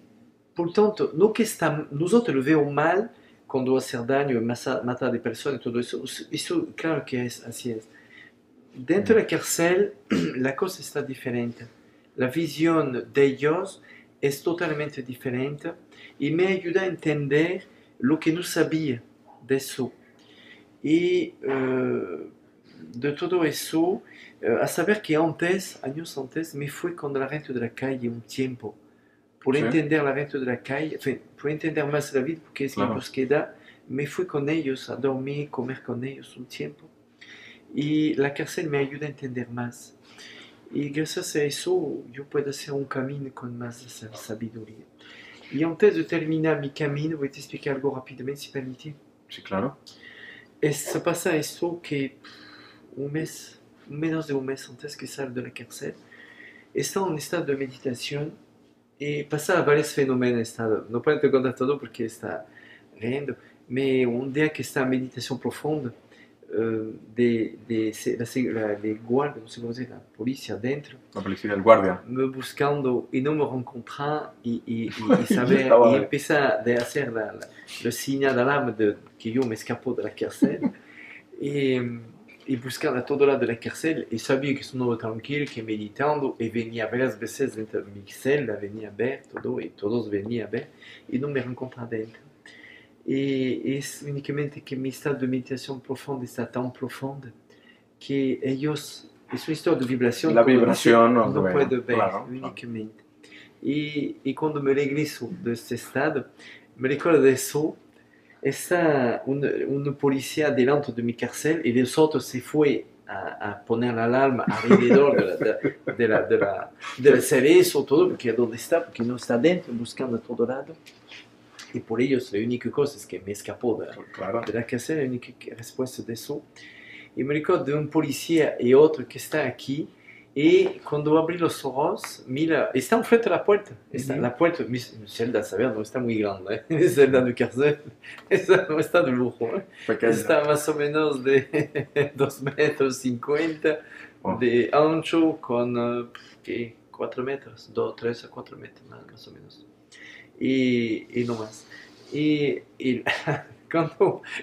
por tanto, no que nosotros lo veo mal cuando hacer daño, matar de personas y todo eso. Eso, claro que es así es. Dentro de la cárcel, la cosa está diferente. La visión de ellos es totalmente diferente y me ayuda a entender lo que no sabía de eso. Y de todo eso, a saber que años antes, me fui con la gente de la calle un tiempo. Por Sí. entender la gente de la calle, por entender más la vida, porque es mi Claro. búsqueda, me fui con ellos a dormir, comer con ellos un tiempo. Y la cárcel me ayuda a entender más. Y gracias a eso yo puedo hacer un camino con más sabiduría. Y antes de terminar mi camino, voy a te explicar algo rápidamente, si permite. Sí, claro. Se pasa esto que menos de un mes antes que salga de la cárcel, estaba en un estado de meditación y pasaba varios fenómenos. No puedo te contar todo porque está riendo, pero un día que está en meditación profunda, de guardia, no sé cómo se dice, la policía dentro, La policía, el guardia. me buscando y no me rencontra y saber, Estaba y ahí. empieza a hacer la señal de alarma de que yo me escapo de la cárcel. E, e buscando a todo lado da cárcel, e sabia que estava tranquilo, que meditando, e venia várias vezes dentro da minha cela, venia ver todo, e todos veniam ver, e não me encontravam dentro. E é unicamente que meu estado de meditação profunda está tão profundo que eles, é uma história de vibração, La vibración não nos duele, pode ver, claro. unicamente. E quando me regresso deste estado, me recordo disso. Está un policía delante de mi cárcel y los otros se fue a poner la alarma alrededor del cerezo, todo, porque donde está, porque no está dentro, buscando a todo lado. Y por ellos la única cosa es que me escapó Claro. de la cárcel, la única respuesta de eso. Y me recuerdo de un policía y otro que está aquí. Y cuando abrí los ojos, mira, está enfrente de la puerta. Está, la puerta, mi celda, ¿sabes? No está muy grande, ¿eh? Mi celda de cárcel. No está de lujo, ¿eh? Pequeña. Está más o menos de 2,50 metros de ancho con, ¿qué? 4 metros, 2, 3 a 4 metros, más o menos. Y no más. Y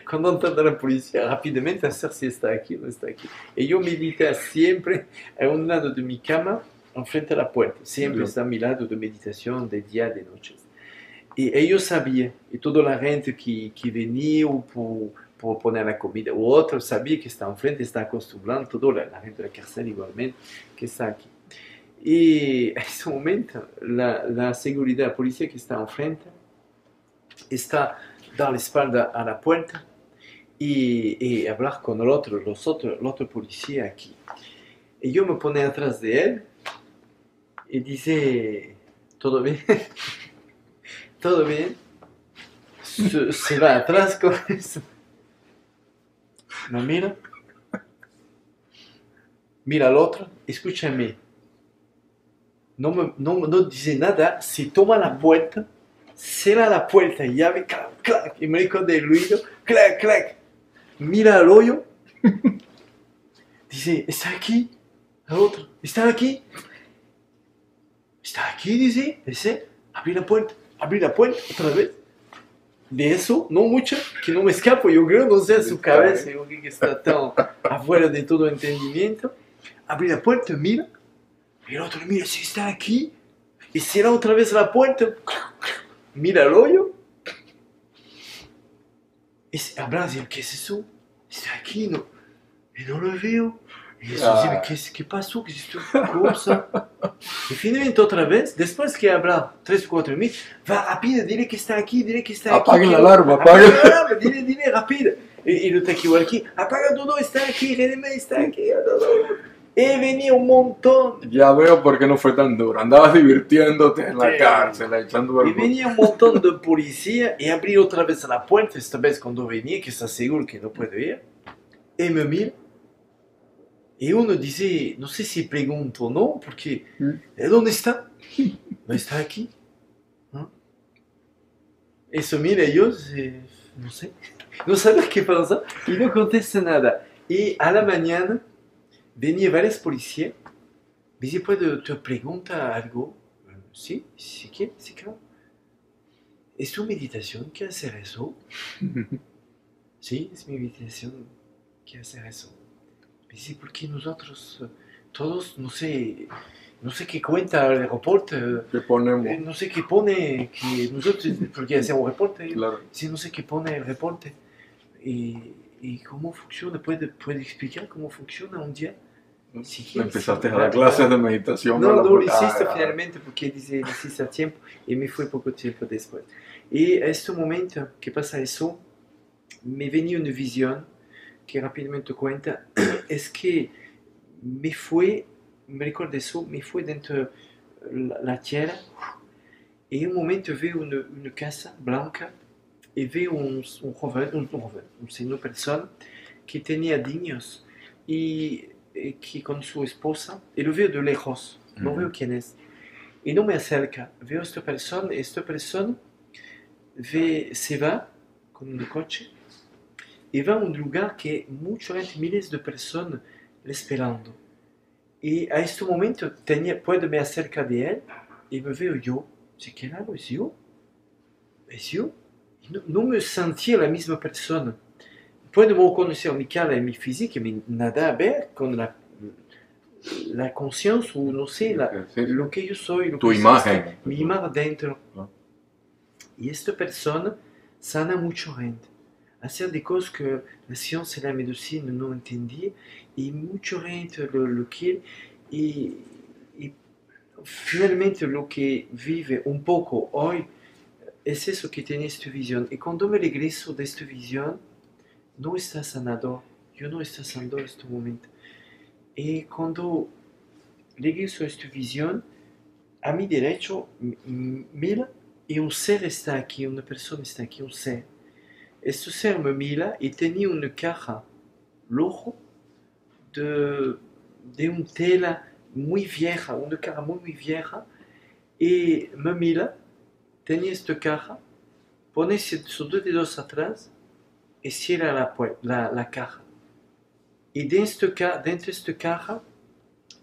cuando entra la policía, rápidamente a ver si está aquí o no está aquí. Y yo medité siempre a un lado de mi cama, enfrente a la puerta. Siempre está a mi lado de meditación de día, de noche. Y ellos sabían, y toda la gente que venía por poner la comida, o otro sabía que está enfrente, está acostumbrado, toda la gente de la cárcel igualmente, que está aquí. Y en ese momento, la seguridad, la policía que está enfrente, está dar la espalda a la puerta y hablar con el otro policía aquí. Y yo me pone atrás de él y dice, ¿todo bien? ¿Todo bien? Se va atrás con eso. Me mira al otro, escúchame. No dice nada, se toma la puerta, cierra la puerta, llave, clac, clac, y me recuerda el ruido, clac, clac. Mira al hoyo, dice, ¿está aquí? Al otro, ¿está aquí? ¿Está aquí? Dice, abrí la puerta, otra vez. De eso, no mucho, que no me escapo, yo creo, no sé, su cabeza, yo creo que está tan afuera de todo entendimiento. Abrí la puerta, mira, y el otro mira, si está aquí, y cierra otra vez la puerta, mira el hoyo, y habla, dice, ¿qué es eso? Está aquí, no, y no lo veo. Y eso dice, ¿qué pasó? ¿Qué es esta cosa? Y finalmente otra vez, después que habla 3 o 4 minutos, va rápido, dile que está aquí, Apague la alarma, apague la alarma, dile rápido. Y lo está igual aquí, apaga todo, está aquí, René está aquí. Y venía un montón. Ya veo por qué no fue tan duro. Andabas divirtiéndote en la cárcel, echando Y venía un montón de policía y abrí otra vez la puerta, esta vez cuando venía, que está seguro que no puede ir. Y me mira. Y uno dice, no sé si pregunto o no, porque ¿dónde está? No está aquí. ¿No? Eso mira, yo no sé, no sabes qué pasa y no contesta nada. Y a la mañana venía varios policías, me dice, ¿puedo te preguntar algo? Sí, sí, claro. ¿Es tu meditación que hacer eso? Sí, es mi meditación que hacer eso. Dice, porque nosotros, todos, no sé qué cuenta el reporte, ¿Qué ponemos? no sé qué pone, que nosotros, porque hacemos reporte, Claro. sí, no sé qué pone el reporte, y cómo funciona, ¿puede explicar cómo funciona un día? Si quieres, empezaste a dar clases de meditación. No, lo hiciste finalmente, porque lo hiciste a tiempo, y me fue poco tiempo después. Y a este momento que pasa eso, me venía una visión, que rápidamente cuenta, es que me recuerdo eso, me fue dentro la tierra y en un momento veo una casa blanca y veo un señor persona que tenía niños y que con su esposa, y lo veo de lejos, no veo quién es, y no me acerca, veo a esta persona, y esta persona se va con un coche y va a un lugar que mucha gente, miles de personas le esperando. Y a este momento puedo me acercar de él y me veo yo. ¿Sí, qué raro? ¿Es yo? ¿Es yo? Y no me sentía la misma persona. podemos conocer mi cara y mi físico, y nada a ver con la conciencia o no sé, Sí, lo que yo soy, lo tu que imagen. soy, mi imagen dentro. ¿No? Y esta persona sana mucho gente. Hacer de cosas que la ciencia y la medicina no entendían, y mucha gente lo quiere, y finalmente lo que vive un poco hoy es eso que tiene esta visión. Y cuando me regreso de esta visión, no está sanador, yo no estoy sanando en este momento. Y cuando regreso a esta visión, a mi derecho, mira, y un ser está aquí, una persona está aquí, un ser. Este ser me mira y tenía una caja roja de, de una tela muy vieja, una caja muy vieja, y me mira, tenía esta caja, pone sus dos dedos atrás y cierra la caja. Y dentro de esta caja,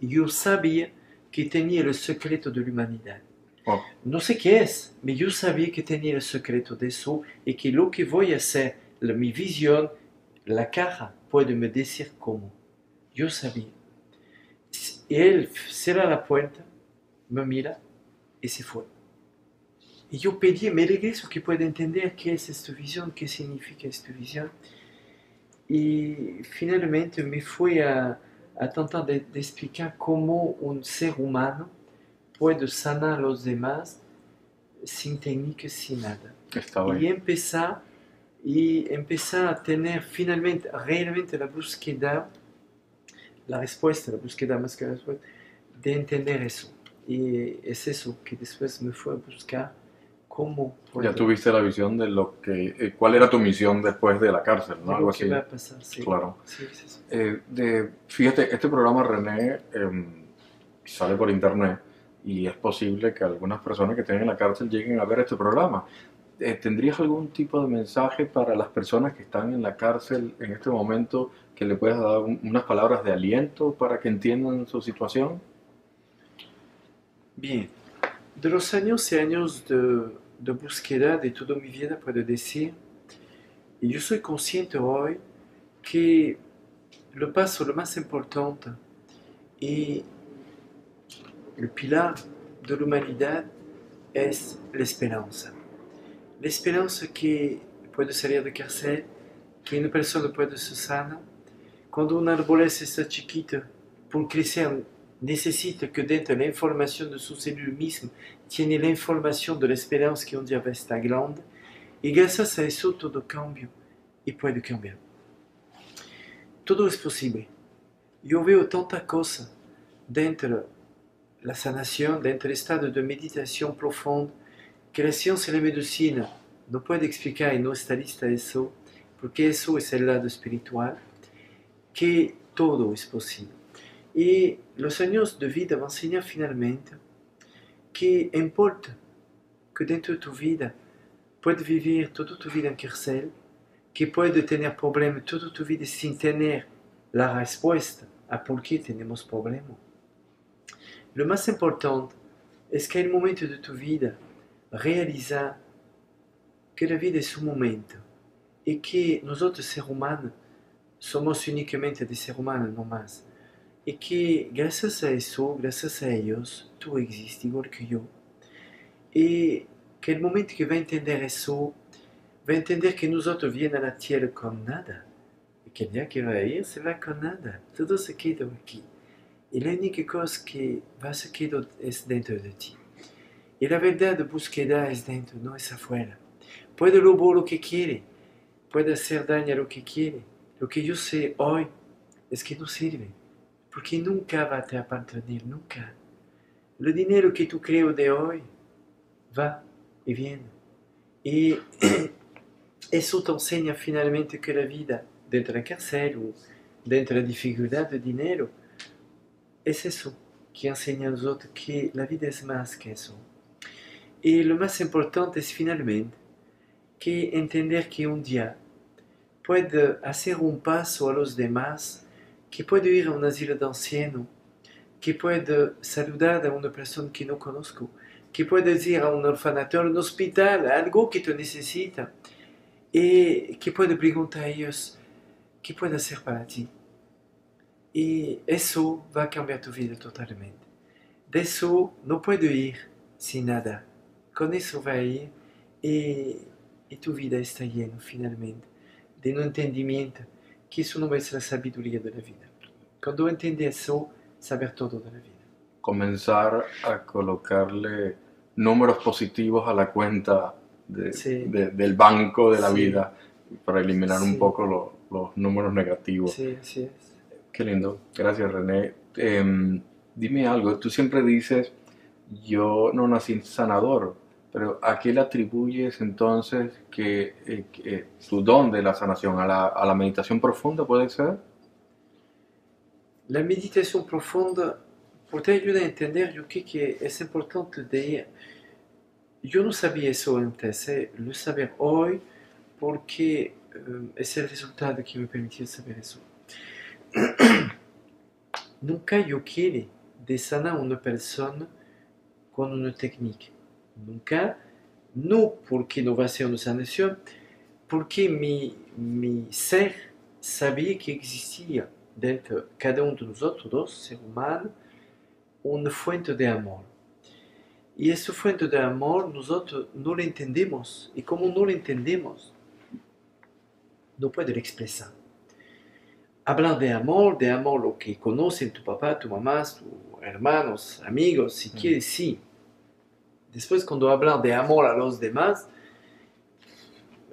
yo sabía que tenía el secreto de la humanidad. Oh, No sé qué es, pero yo sabía que tenía el secreto de eso y que lo que voy a hacer, mi visión, la caja puede me decir cómo. Yo sabía. Y él cierra la puerta, me mira y se fue. Y yo pedí, me regreso que pueda entender qué es esta visión, qué significa esta visión. Y finalmente me fui a tratar de explicar cómo un ser humano puede sanar a los demás sin técnicas, sin nada. está Y bien. empezar a tener finalmente, realmente la respuesta, la búsqueda más que la respuesta, de entender eso. Y es eso que después me fue a buscar cómo Ya puedo, tuviste la visión de lo que, cuál era tu misión después de la cárcel, ¿no? de Algo lo que así. va a pasar. Sí, Claro. sí, es eso. Fíjate, este programa René sale por internet y es posible que algunas personas que estén en la cárcel lleguen a ver este programa. ¿Tendrías algún tipo de mensaje para las personas que están en la cárcel en este momento que le puedas dar unas palabras de aliento para que entiendan su situación? Bien, de los años y años de búsqueda de toda mi vida, puedo decir, y yo soy consciente hoy que lo paso, lo más importante y el pilar de la humanidad es la esperanza. La esperanza que puede salir de cárcel, que una persona puede ser sana. Cuando un árbol está chiquito, por crecer, necesita que dentro de la información de su célula misma, tiene la información de la esperanza que un día va a estar grande. Y gracias a eso todo cambia y puede cambiar. Todo es posible. Yo veo tanta cosa dentro la sanación, dentro del estado de meditación profunda, que la ciencia y la medicina no puede explicar y no está lista a eso, porque eso es el lado espiritual, que todo es posible. Y los años de vida van a enseñar finalmente que importa que dentro de tu vida puedes vivir toda tu vida en cárcel, que puedes tener problemas toda tu vida sin tener la respuesta a por qué tenemos problemas. Lo más importante es que en el momento de tu vida realizar que la vida es un momento y que nosotros seres humanos somos únicamente de ser humanos, no más. Y que gracias a eso, gracias a ellos, tú existes igual que yo. Y que el momento que va a entender eso, va a entender que nosotros vienes a la tierra con nada. Y que el día que va a ir, se va con nada. Todo se queda aquí. Y la única cosa que va a se quedar es dentro de ti. Y la verdad de búsqueda es dentro, no es afuera. Puede robar lo que quiere, puede hacer daño a lo que quiere. Lo que yo sé hoy es que no sirve, porque nunca va a te apartener, nunca. El dinero que tú creas de hoy va y viene. Y eso te enseña finalmente que la vida, dentro de la cárcel o dentro de la dificultad de dinero, es eso que enseña a nosotros que la vida es más que eso. Y lo más importante es finalmente que entender que un día puede hacer un paso a los demás, que puede ir a un asilo de ancianos, que puede saludar a una persona que no conozco, que puede ir a un orfanatorio, a un hospital, algo que tú necesitas, y que puede preguntar a ellos, que puede hacer para ti. Y eso va a cambiar tu vida totalmente. De eso no puedo ir sin nada. Con eso va a ir y tu vida está llena finalmente de un entendimiento que eso no es la sabiduría de la vida. Cuando entiendes eso, saber todo de la vida. Comenzar a colocarle números positivos a la cuenta Sí, del banco de la sí, vida para eliminar un sí, poco los números negativos. sí, así es. Qué lindo, gracias René. Dime algo, tú siempre dices, yo no nací sanador, pero ¿a qué le atribuyes entonces que tu don de la sanación? A la meditación profunda puede ser? La méditation profonde, pour t'aider à entender, yo creo que es importante de... Yo no sabía eso antes, lo saber hoy porque es el resultado que me permitió saber eso. Nunca yo quiero de sanar a una persona con una técnica. Nunca, no porque no va a ser una sanación, porque mi ser sabía que existía dentro de cada uno de nosotros, dos seres humanos, una fuente de amor. Y esa fuente de amor nosotros no la entendemos. Y como no la entendemos, no puedo expresar. Hablar de amor lo que conocen tu papá, tu mamá, tus hermanos, amigos, si quieres, sí. Después cuando hablar de amor a los demás,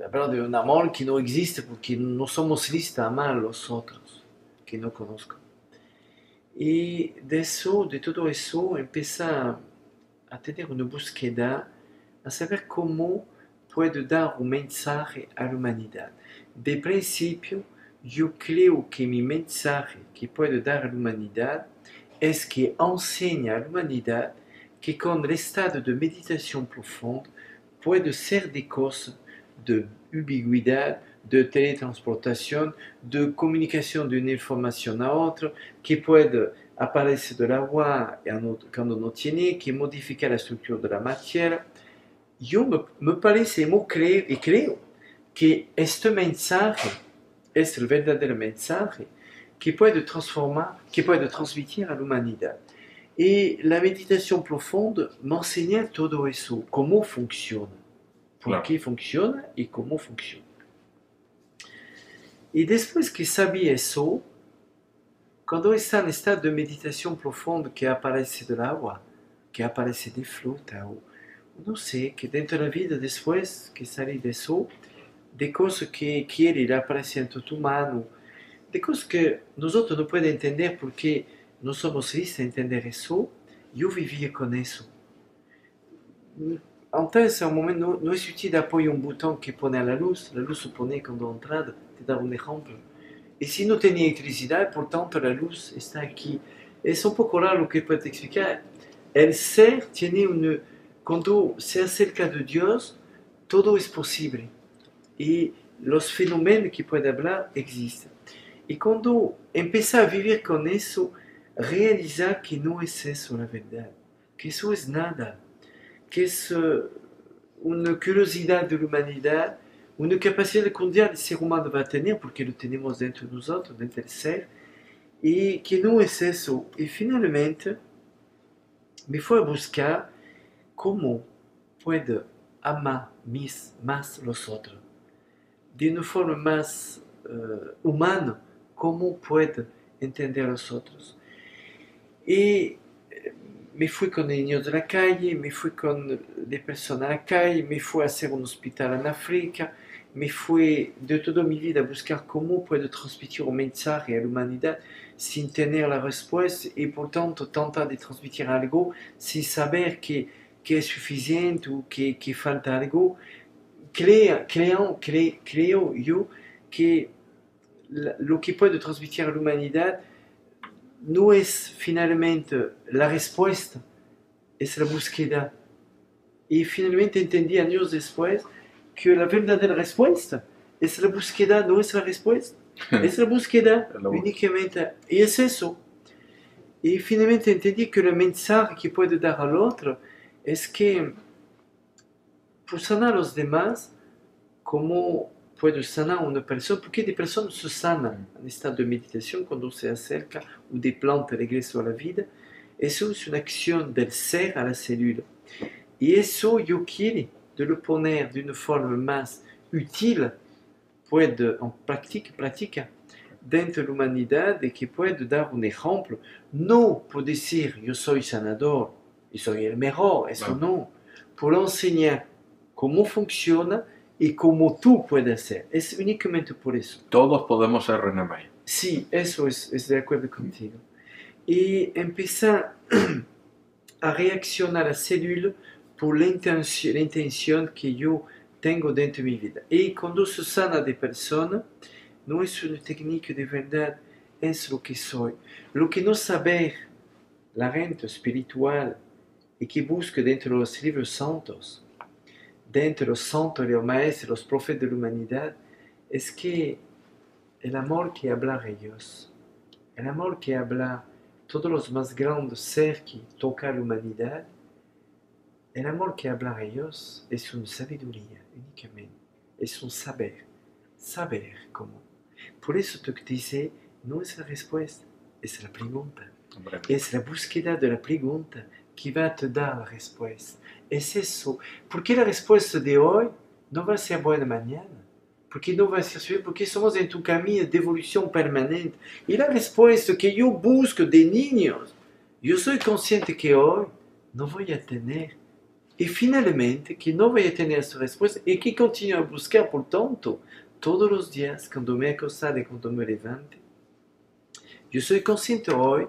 hablar de un amor que no existe porque no somos listos a amar a los otros que no conozco. Y de eso, de todo eso, empieza a tener una búsqueda, a saber cómo puedo dar un mensaje a la humanidad. De principio, yo creo que mi mensaje que puedo dar a la humanidad es que enseña a la humanidad que con el estado de meditación profunda puedo ser de cosas de ubicuidad, de teletransportación, de comunicación de una información a otra, que puede aparecer del agua cuando no tiene, que modifica la estructura de la materia. Yo me parece, me creo, y creo que este mensaje es el verdadero mensaje que puede transformar, que puede transmitir a la humanidad. Y la meditación profunda me enseña todo eso, cómo funciona, por Claro. qué funciona y cómo funciona. Y después que sabía eso, cuando está en estado de meditación profunda que aparece del agua, que aparece de fruta, o no sé, que dentro de la vida después que sale de eso, de cosas que quiere ir apareciendo en tu mano, de cosas que nosotros no podemos entender porque no somos listos a entender eso, yo vivía con eso. Antes, a un momento, no es útil apoyar un botón que pone a la luz se pone cuando entrada, te da un ejemplo. Y si no tenía electricidad, por tanto la luz está aquí. Es un poco raro lo que puedo explicar. El ser tiene un... Cuando se acerca de Dios, todo es posible. Y los fenómenos que puede hablar existen. Y cuando empieza a vivir con eso, realiza que no es eso la verdad. Que eso es nada. Que es una curiosidad de la humanidad, una capacidad de cuidar el ser humano va a tener, porque lo tenemos dentro de nosotros, dentro del ser, y que no es eso. Y finalmente me fue a buscar cómo puedo amar más los otros, de una forma más humana, cómo puedo entender a los otros. Y me fui con niños de la calle, me fui con de personas a la calle, me fui a hacer un hospital en África, me fui de toda mi vida a buscar cómo puedo transmitir un mensaje a la humanidad sin tener la respuesta y por tanto tratar de transmitir algo sin saber que es suficiente o que falta algo. Creo yo que lo que puedo transmitir a la humanidad no es finalmente la respuesta, es la búsqueda. Y finalmente entendí años después que la verdadera respuesta es la búsqueda, no es la respuesta. Es la búsqueda únicamente. Y es eso. Y finalmente entendí que el mensaje que puedo dar al otro es que por sanar a los demás, como puede sanar a una persona, porque des personnes se sanan en estado de meditación cuando se acerca o de planta regreso a la vida. Eso es una acción del ser a la célula. Y eso yo quiero de lo poner de una forma más útil, puede en práctica dentro de la humanidad y que puede dar un ejemplo, no por decir yo soy sanador y soy el mejor, eso no, por enseñar cómo funciona y cómo tú puedes hacer, es únicamente por eso. Todos podemos ser René May. Sí, eso es de acuerdo contigo. Y empezar a reaccionar a la célula por la intención que yo tengo dentro de mi vida. Y cuando se sana de persona, no es una técnica de verdad, es lo que soy. Lo que no sabe la gente espiritual y que busca dentro de los libros santos, dentro de los santos, los maestros, los profetas de la humanidad, es que el amor que habla ellos, el amor que habla todos los más grandes seres que tocan la humanidad, el amor que habla ellos es una sabiduría únicamente, es un saber cómo. Por eso te dice, no es la respuesta, es la pregunta. Es la búsqueda de la pregunta que va a te dar la respuesta. Es eso. Porque la respuesta de hoy no va a ser buena mañana. Porque no va a ser suya, porque somos en tu camino de evolución permanente. Y la respuesta que yo busco de niños, yo soy consciente que hoy no voy a tener. Y finalmente, que no voy a tener esa respuesta y que continúo a buscar, por tanto, todos los días, cuando me acostaré y cuando me levante. Yo soy consciente hoy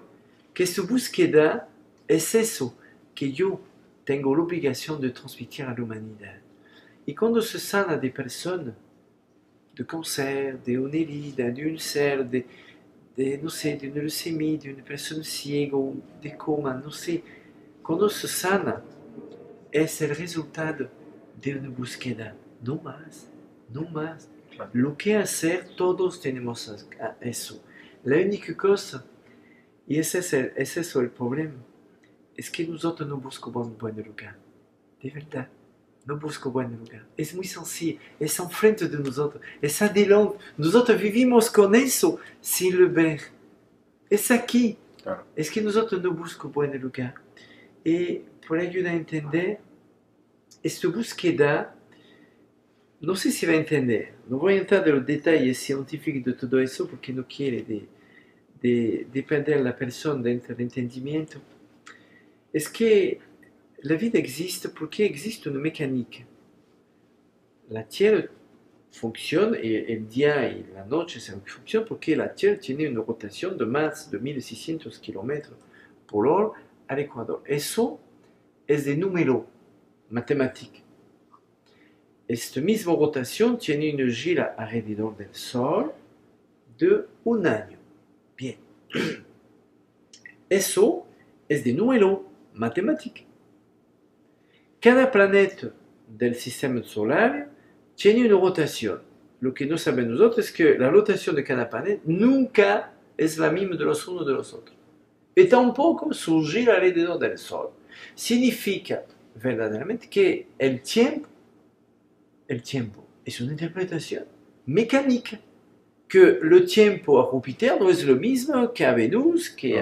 que esta búsqueda es eso que yo tengo la obligación de transmitir a la humanidad. Y cuando se sana de personas, de cáncer, de una herida, de un ser, no sé, de una leucemia, de una persona ciega, de coma, no sé, cuando se sana, es el resultado de una búsqueda, no más, no más. Claro. Lo que hacer, todos tenemos eso. La única cosa, y es eso el problema, es que nosotros no buscamos buen lugar, de verdad, no buscamos buen lugar. Es muy sencillo, es enfrente de nosotros, es adelante, nosotros vivimos con eso sin lo ver, es aquí, claro. Es que nosotros no buscamos buen lugar. Y por ayudar a entender, esta búsqueda, no sé si va a entender, no voy a entrar en los detalles científicos de todo eso porque no quiere de perder a la persona dentro del entendimiento. Es que la vida existe porque existe una mecánica. La Tierra funciona, y el día y la noche funcionan porque la Tierra tiene una rotación de más de 1600 kilómetros por hora al Ecuador. Eso es de número matemático. Esta misma rotación tiene una gira alrededor del Sol de un año. Bien. Eso es de número matemático. Cada planeta del sistema solar tiene una rotación. Lo que no sabemos nosotros es que la rotación de cada planeta nunca es la misma de los unos de los otros. Y tampoco su gira alrededor del Sol. Significa verdaderamente que el tiempo es una interpretación mecánica, que el tiempo a Júpiter no es lo mismo que a Venus, que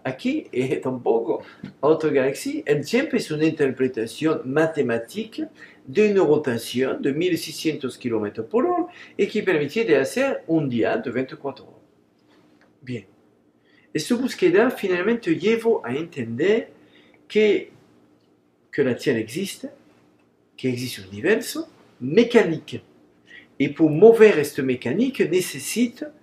aquí, y tampoco a otra galaxia. El tiempo es una interpretación matemática de una rotación de 1600 km por hora y que permite de hacer un día de 24 horas. Bien, esta búsqueda finalmente llevó a entender que la Tierra existe, que existe un universo mécanico. Y por mover esta mecánica necesita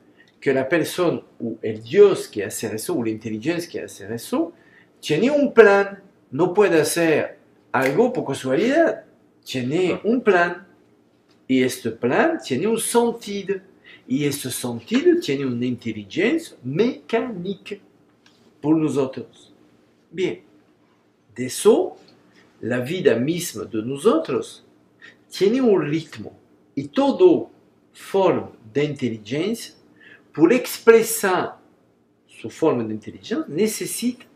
que la persona o el Dios que hace eso, o la inteligencia que hace eso, tiene un plan. No puede hacer algo por casualidad. Tiene un plan. Y este plan tiene un sentido. Y este sentido tiene una inteligencia mecánica por nosotros. Bien, de eso, la vida misma de nosotros tiene un ritmo. Y toda forma de inteligencia, por expresar su forma de inteligencia, necesita,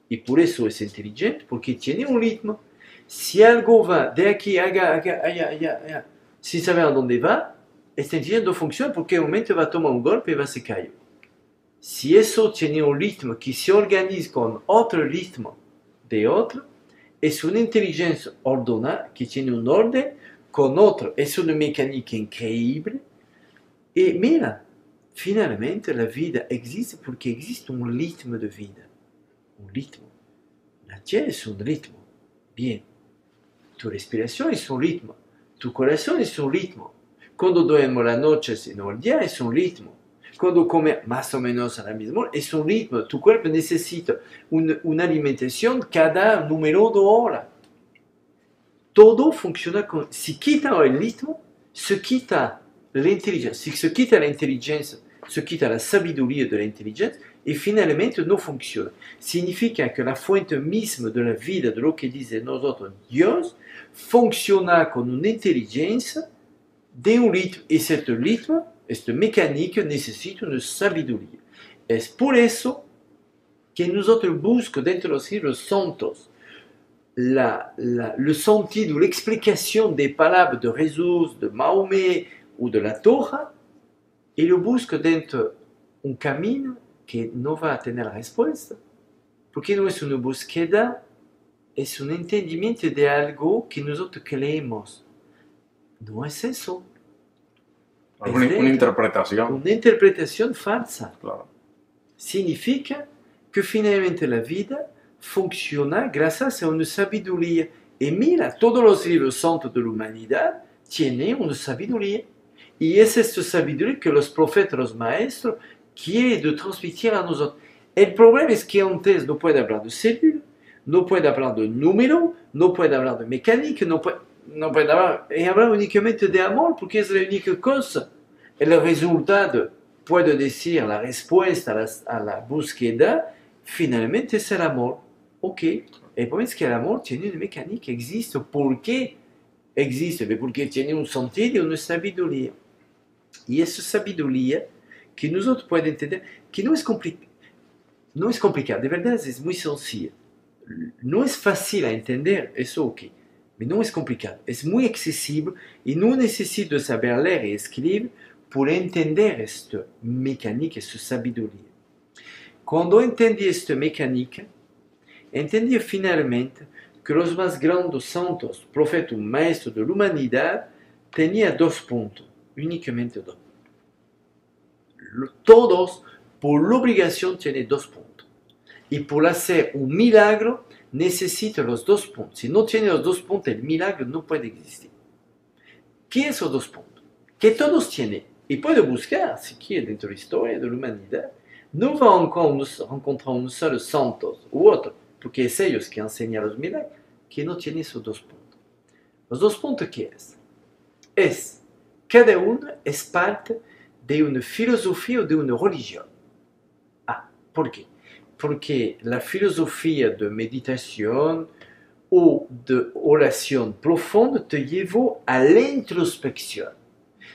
y por eso es inteligente, porque tiene un ritmo. Si algo va de aquí allá, sin saber a dónde va, esta inteligencia no funciona porque en un momento va a tomar un golpe y va a se caer. Si eso tiene un ritmo que se organiza con otro ritmo de otro, es una inteligencia ordenada que tiene un orden con otro. Es una mecánica increíble. Y mira, finalmente la vida existe porque existe un ritmo de vida. Un ritmo. La tierra es un ritmo. Bien. Tu respiración es un ritmo. Tu corazón es un ritmo. Cuando duermo la noche, sino el día, es un ritmo. Cuando comes más o menos a la misma hora, es un ritmo. Tu cuerpo necesita una alimentación cada número de horas. Todo funciona con... Si quita el ritmo, se quita la inteligencia. Si se quita la inteligencia, se quita la sabiduría de la inteligencia y finalmente no funciona. Significa que la fuente misma de la vida, de lo que dice nosotros Dios, funciona con una inteligencia de un ritmo. Y este ritmo, esta mecánica necesita una sabiduría. Es por eso que nosotros buscamos dentro de los libros santos le sentido, l'explicación de palabras de Jesús, de Mahomet o de la Torah, y lo busco dentro un camino que no va a tener respuesta, porque no es una búsqueda, es un entendimiento de algo que nosotros creemos. No es eso. Es una interpretación. Una interpretación falsa. Claro. Significa que finalmente la vida funciona gracias a una sabiduría. Y mira, todos los libros santos de la humanidad tienen una sabiduría. Y es esta sabiduría que los profetas, los maestros, quieren transmitir a nosotros. El problema es que antes no puede hablar de célula, no puede hablar de número, no puede hablar de mecánica, no puede hablar únicamente de amor, porque es la única cosa. El resultado, puedo decir, la respuesta a la búsqueda, finalmente es el amor. Ok, el problema es que el amor tiene una mecánica, existe. ¿Por qué existe? Porque tiene un sentido y una sabiduría. Y esa sabiduría que nosotros podemos entender, que no es complicado, de verdad es muy sencillo. No es fácil a entender, eso ok, pero no es complicado, es muy accesible y no necesito saber leer y escribir para entender esta mecánica, esta sabiduría. Cuando entendí esta mecánica, entendí finalmente que los más grandes santos, profetas, maestros de la humanidad, tenían dos puntos, únicamente dos. Todos, por la obligación, tienen dos puntos. Y por hacer un milagro, necesitan los dos puntos. Si no tiene los dos puntos, el milagro no puede existir. ¿Qué son esos dos puntos? Que todos tienen. Y puede buscar, si quiere, dentro de la historia de la humanidad. No va a encontrar un solo santo u otro, porque es ellos que enseñan los milagros, que no tienen esos dos puntos. Los dos puntos, ¿qué es? Es, cada uno es parte de una filosofía o de una religión. Ah, ¿por qué? Porque la filosofía de meditación o de oración profunda te llevó a la introspección.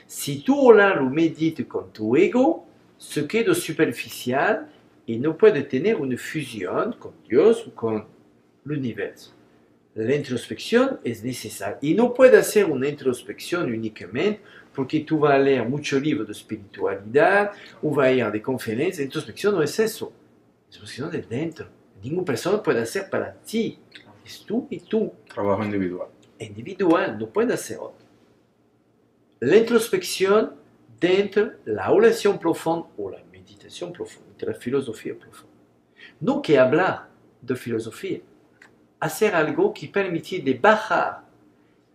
Si tú oras o meditas con tu ego, se queda superficial y no puede tener una fusión con Dios o con el universo. La introspección es necesaria y no puede hacer una introspección únicamente porque tú vas a leer muchos libros de espiritualidad o vas a ir a de conferencias. La introspección no es eso, la introspección es dentro. Ninguna persona puede hacer para ti, es tú y tú. Trabajo individual. Individual, no puede hacer otro. La introspección dentro la oración profunda o la meditación profunda, de la filosofía profunda. No que hablar de filosofía, hacer algo que permite de bajar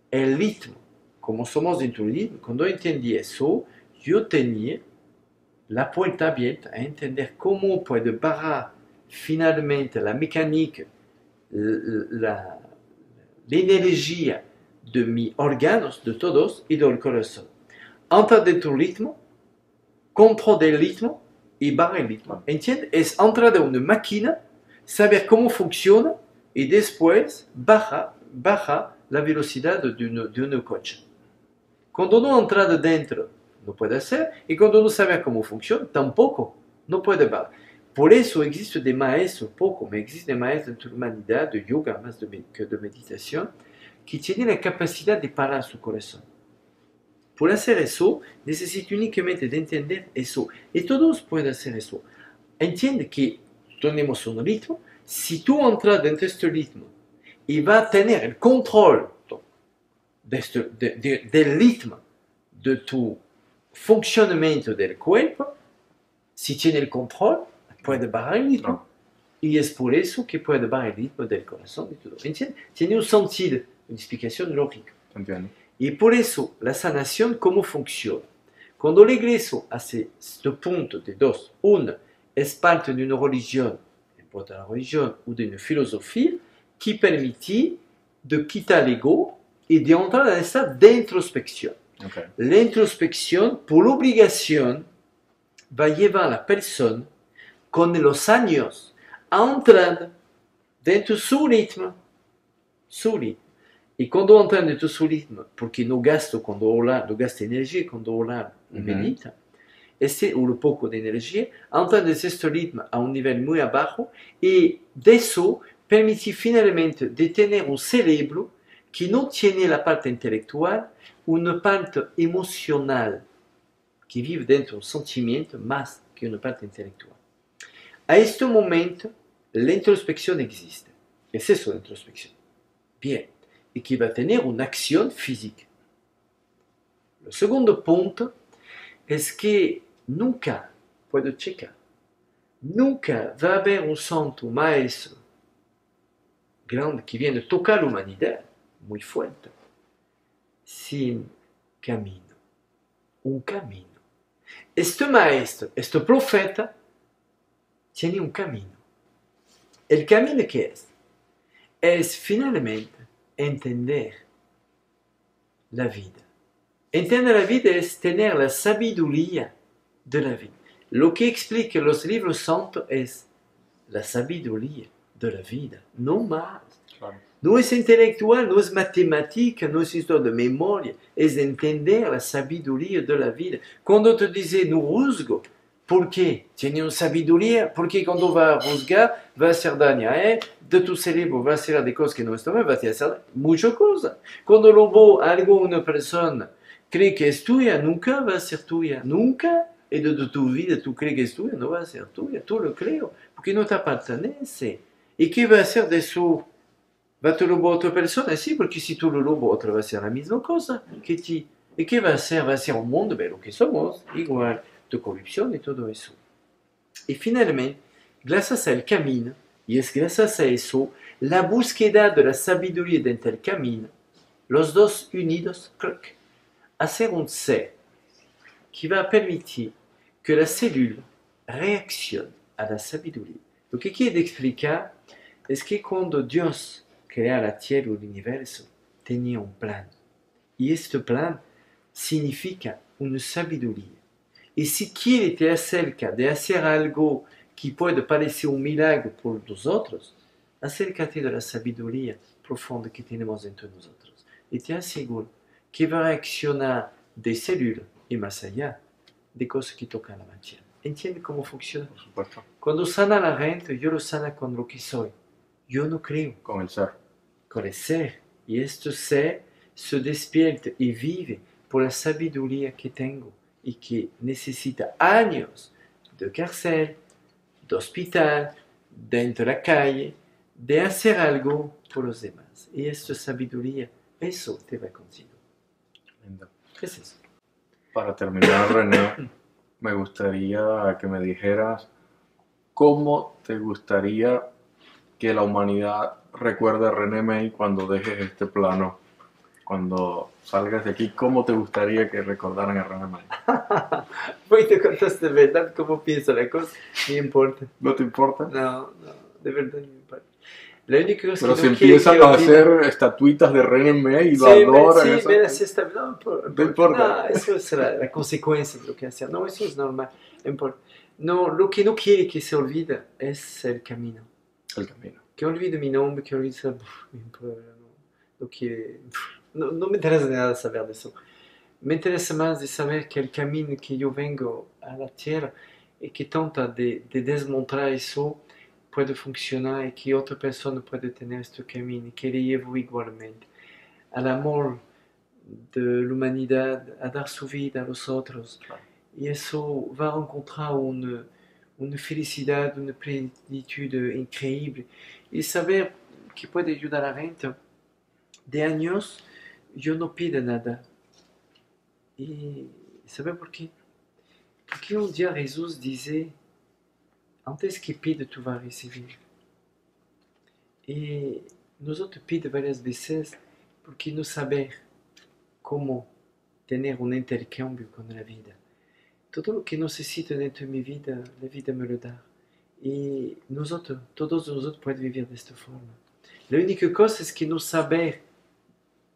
el ritmo. Como somos dentro del ritmo, cuando entendí eso, yo tenía la puerta abierta a entender cómo puedo bajar finalmente la mecánica, la energía de mis órganos, de todos y del corazón. Entrar dentro del ritmo, controlar el ritmo y bajar el ritmo. ¿Entiendes? Es entrar de una máquina, saber cómo funciona y después baja la velocidad de un coche. Cuando no entra dentro, no puede hacer, y cuando no sabe cómo funciona, tampoco, no puede bajar. Por eso existe de maestros, poco, pero existe maestros de humanidad, de yoga, más que de meditación, que tienen la capacidad de parar su corazón. Por hacer eso, necesito únicamente de entender eso. Y todos pueden hacer eso. Entiende que tenemos un ritmo. Si tú entras dentro de este ritmo y vas a tener el control del ritmo de tu funcionamiento del cuerpo, si tiene el control, puede bajar el ritmo. No. Y es por eso que puede bajar el ritmo del corazón y todo. ¿Entiendes? Tiene un sentido, una explicación lógica. Entiendo. Y por eso, la sanación, ¿cómo funciona? Cuando la iglesia hace este punto de dos, una es parte de una religión, no importa la religión, o de una filosofía, que permite de quitar el ego y de entrar en esta de introspección. Okay. La introspección, por obligación, va a llevar a la persona, con los años, a entrar dentro de su ritmo. Y cuando entra dentro de su ritmo, porque no gasta cuando habla, no gasta energía cuando habla y medita, o un poco de energía, entra desde este ritmo a un nivel muy abajo y de eso permite finalmente de tener un cerebro que no tiene la parte intelectual, una parte emocional que vive dentro de un sentimiento más que una parte intelectual. A este momento, la introspección existe. Es eso la introspección. Bien. Y que va a tener una acción física. El segundo punto es que nunca, puedo checar, nunca va a haber un santo maestro grande que viene a tocar la humanidad muy fuerte sin camino, un camino. Este maestro, este profeta, tiene un camino. ¿El camino qué es? Es finalmente entender la vida. Entender la vida es tener la sabiduría de la vida. Lo que explican los libros santos es la sabiduría de la vida, no más. Claro. No es intelectual, no es matemática, no es historia de memoria, es entender la sabiduría de la vida. Cuando te dice no juzgo, ¿por qué? Tiene una sabiduría, porque cuando va a juzgar va a hacer daño a él, de tu cerebro va a hacer de cosas que no están bien, va a hacer muchas cosas. Cuando luego algo una persona cree que es tuya, nunca va a ser tuya, nunca. Y de tu vida tú crees que es tuya, no va a ser tuya, tú lo creo, porque no te pertenece. ¿Y qué va a hacer de su? ¿Va a te robar a otra persona? Sí, porque si tú lo robas, otra va a hacer la misma cosa que ti. ¿Y qué va a hacer? Va a ser un mundo de lo que somos, igual, de corrupción y todo eso. Y finalmente, gracias al camino, y es gracias a eso, la búsqueda de la sabiduría dentro del camino, los dos unidos, clic, hacer un ser que va a permitir que la célula reaccione a la sabiduría. Lo que quiere explicar es que cuando Dios crea la Tierra o el universo, tenía un plan. Y este plan significa una sabiduría. Y si quiere te acerca de hacer algo que puede parecer un milagro por nosotros, acércate de la sabiduría profunda que tenemos dentro de nosotros. Y te aseguro que va a reaccionar de célula y más allá de cosas que tocan la materia. ¿Entiende cómo funciona? Por supuesto. Cuando sana la gente, yo lo sana con lo que soy. Yo no creo. Con el ser. Con el ser. Y este ser se despierta y vive por la sabiduría que tengo y que necesita años de cárcel, de hospital, dentro de la calle, de hacer algo por los demás. Y esta sabiduría, eso te va contigo. Lindo. ¿Qué es eso? Para terminar, René, me gustaría que me dijeras cómo te gustaría que la humanidad recuerde a René May cuando dejes este plano, cuando salgas de aquí. ¿Cómo te gustaría que recordaran a René May? Hoy te contaste de verdad cómo pienso la cosa, no importa. ¿No te importa? No, de verdad no me importa. La única cosa Pero que si no quiero empiezan que a olvide- hacer estatuitas de René May y lo Sí, adoran. sí, eso- mira, no importa. No, eso es la consecuencia de lo que hacen. No, eso es normal, no importa. No, lo que no quiere que se olvide es el camino. El camino. Que olvide mi nombre, que olvide no quiere, no me interesa de nada saber de eso. Me interesa más de saber que el camino que yo vengo a la tierra y que trata de desmontar eso puede funcionar y que otra persona puede tener este camino y que le llevo igualmente al amor de l'humanidad, a dar su vida a los otros. Y eso va a encontrar una felicidad, una plenitud increíble. Y saber que puede ayudar a la gente. De años yo no pido nada. ¿Y sabe por qué? Porque un día Jesús dice, antes que pide, tú vas a recibir. Y nosotros pedimos varias veces porque no sabemos cómo tener un intercambio con la vida. Todo lo que necesito dentro de mi vida, la vida me lo da. Y nosotros, todos nosotros podemos vivir de esta forma. La única cosa es que no saber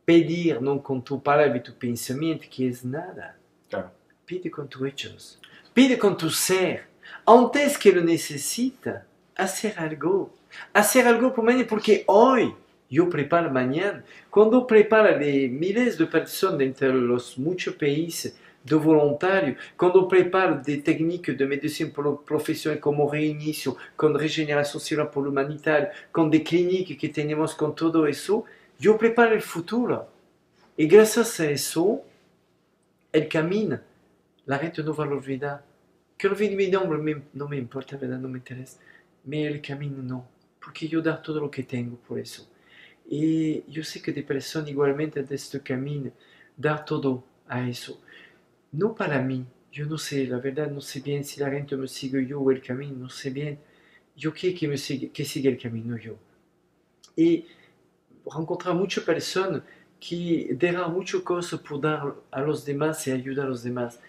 pedir, no con tu palabra y tu pensamiento, que es nada. Claro. Pide con tus hechos. Pide con tu ser. Antes que lo necesita, hacer algo. Hacer algo por mañana, porque hoy yo preparo mañana. Cuando preparo de miles de personas entre los muchos países de voluntarios, cuando preparo de técnicas de medicina profesional como reinicio, con regeneración celular por humanitario, con de clínicas que tenemos con todo eso, yo preparo el futuro. Y gracias a eso, el camino, la gente no va a olvidar. Que olvide mi nombre no me importa, ¿verdad? No me interesa. Pero el camino no. Porque yo dar todo lo que tengo por eso. Y yo sé que de personas igualmente de este camino, dar todo a eso. No para mí. Yo no sé, la verdad no sé bien si la gente me sigue yo o el camino, no sé bien. Yo quiero que siga el camino yo. Y encontrar muchas personas que darán muchas cosas por dar a los demás y ayudar a los demás.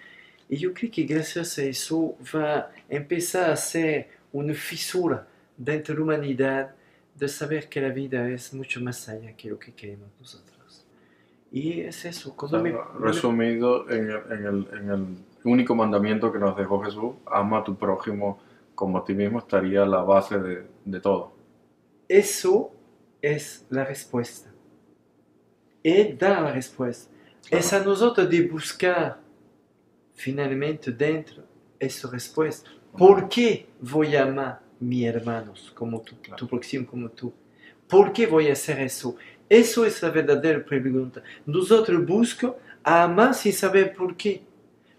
Y yo creo que gracias a eso va a empezar a ser una fisura dentro de la humanidad de saber que la vida es mucho más allá que lo que queremos nosotros. Y es eso. O sea, resumido en el único mandamiento que nos dejó Jesús, ama a tu prójimo como a ti mismo, estaría la base de todo. Eso es la respuesta. Y dar la respuesta. Claro. Es a nosotros de buscar finalmente dentro esa respuesta. ¿Por qué voy a amar a mis hermanos como tú, claro, tu próximo como tú? ¿Por qué voy a hacer eso? Eso es la verdadera pregunta. Nosotros buscamos amar sin saber por qué.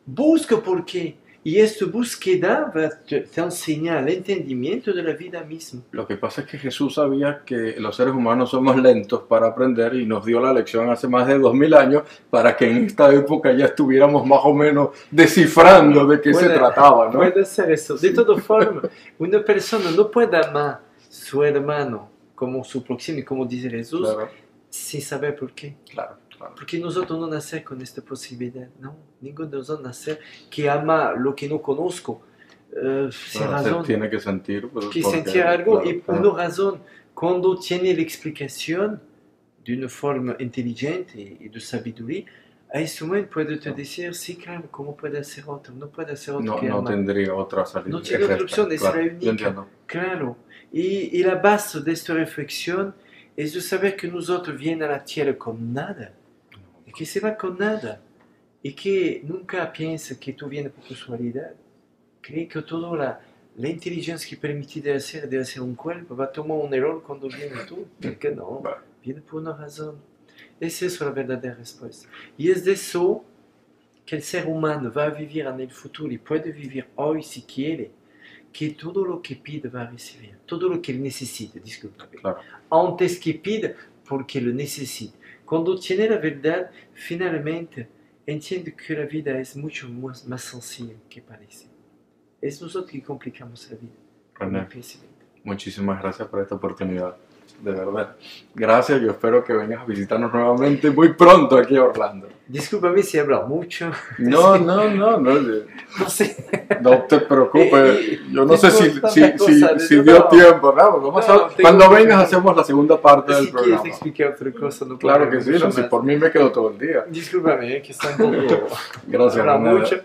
Busco por qué. Y esta búsqueda va a te enseñar el entendimiento de la vida misma. Lo que pasa es que Jesús sabía que los seres humanos somos lentos para aprender y nos dio la lección hace más de 2000 años para que en esta época ya estuviéramos más o menos descifrando de qué se trataba, ¿no? Puede ser eso. De todas formas, una persona no puede amar a su hermano como su próximo, como dice Jesús, claro, sin saber por qué. Claro. Porque nosotros no nacemos con esta posibilidad, no. Ninguno de nosotros nace que ama lo que no conozco. Sin razón. Tiene que sentir. Pues, que sentir algo, claro, y por una razón. Cuando tiene la explicación de una forma inteligente y de sabiduría, a ese momento puede te decir, sí, claro, ¿cómo puede hacer otro? No puede hacer otro que no tendría otra salida. No tiene otra opción, es la única. Claro. Y la base de esta reflexión es de saber que nosotros vienes a la tierra con nada. Y que se va con nada. Y que nunca piensa que tú vienes por casualidad. Cree que toda la inteligencia que permite de hacer un cuerpo va a tomar un error cuando viene tú. Porque no, viene por una razón. Es eso la verdadera respuesta. Y es de eso que el ser humano va a vivir en el futuro y puede vivir hoy si quiere. Que todo lo que pide va a recibir. Todo lo que necesita, disculpa. Claro. Antes que pida, porque lo necesita. Cuando tiene la verdad, finalmente entiende que la vida es mucho más sencilla que parece. Es nosotros que complicamos la vida. René, muchísimas gracias por esta oportunidad. De verdad. Gracias, yo espero que vengas a visitarnos nuevamente muy pronto aquí a Orlando. Discúlpame si hablo mucho. No. No sé. No te preocupes. Yo no sé si dio tiempo. Cuando vengas hacemos la segunda parte del programa. Si quieres explicar otra cosa. No claro que sí, si por mí me quedo todo el día. Discúlpame, que está un poco... Gracias, mucho.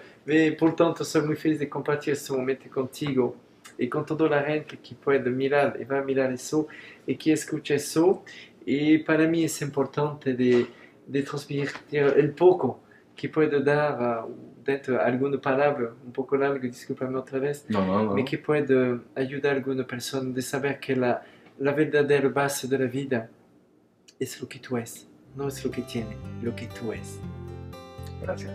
Por tanto, soy muy feliz de compartir este momento contigo y con toda la gente que puede mirar y va a mirar eso y que escucha eso. Y para mí es importante de transmitir el poco que puedo dar dentro de alguna palabra, un poco largo, discúlpame otra vez, no. pero que puede ayudar a alguna persona de saber que la verdadera base de la vida es lo que tú eres. no es lo que tiene, lo que tú es. Gracias.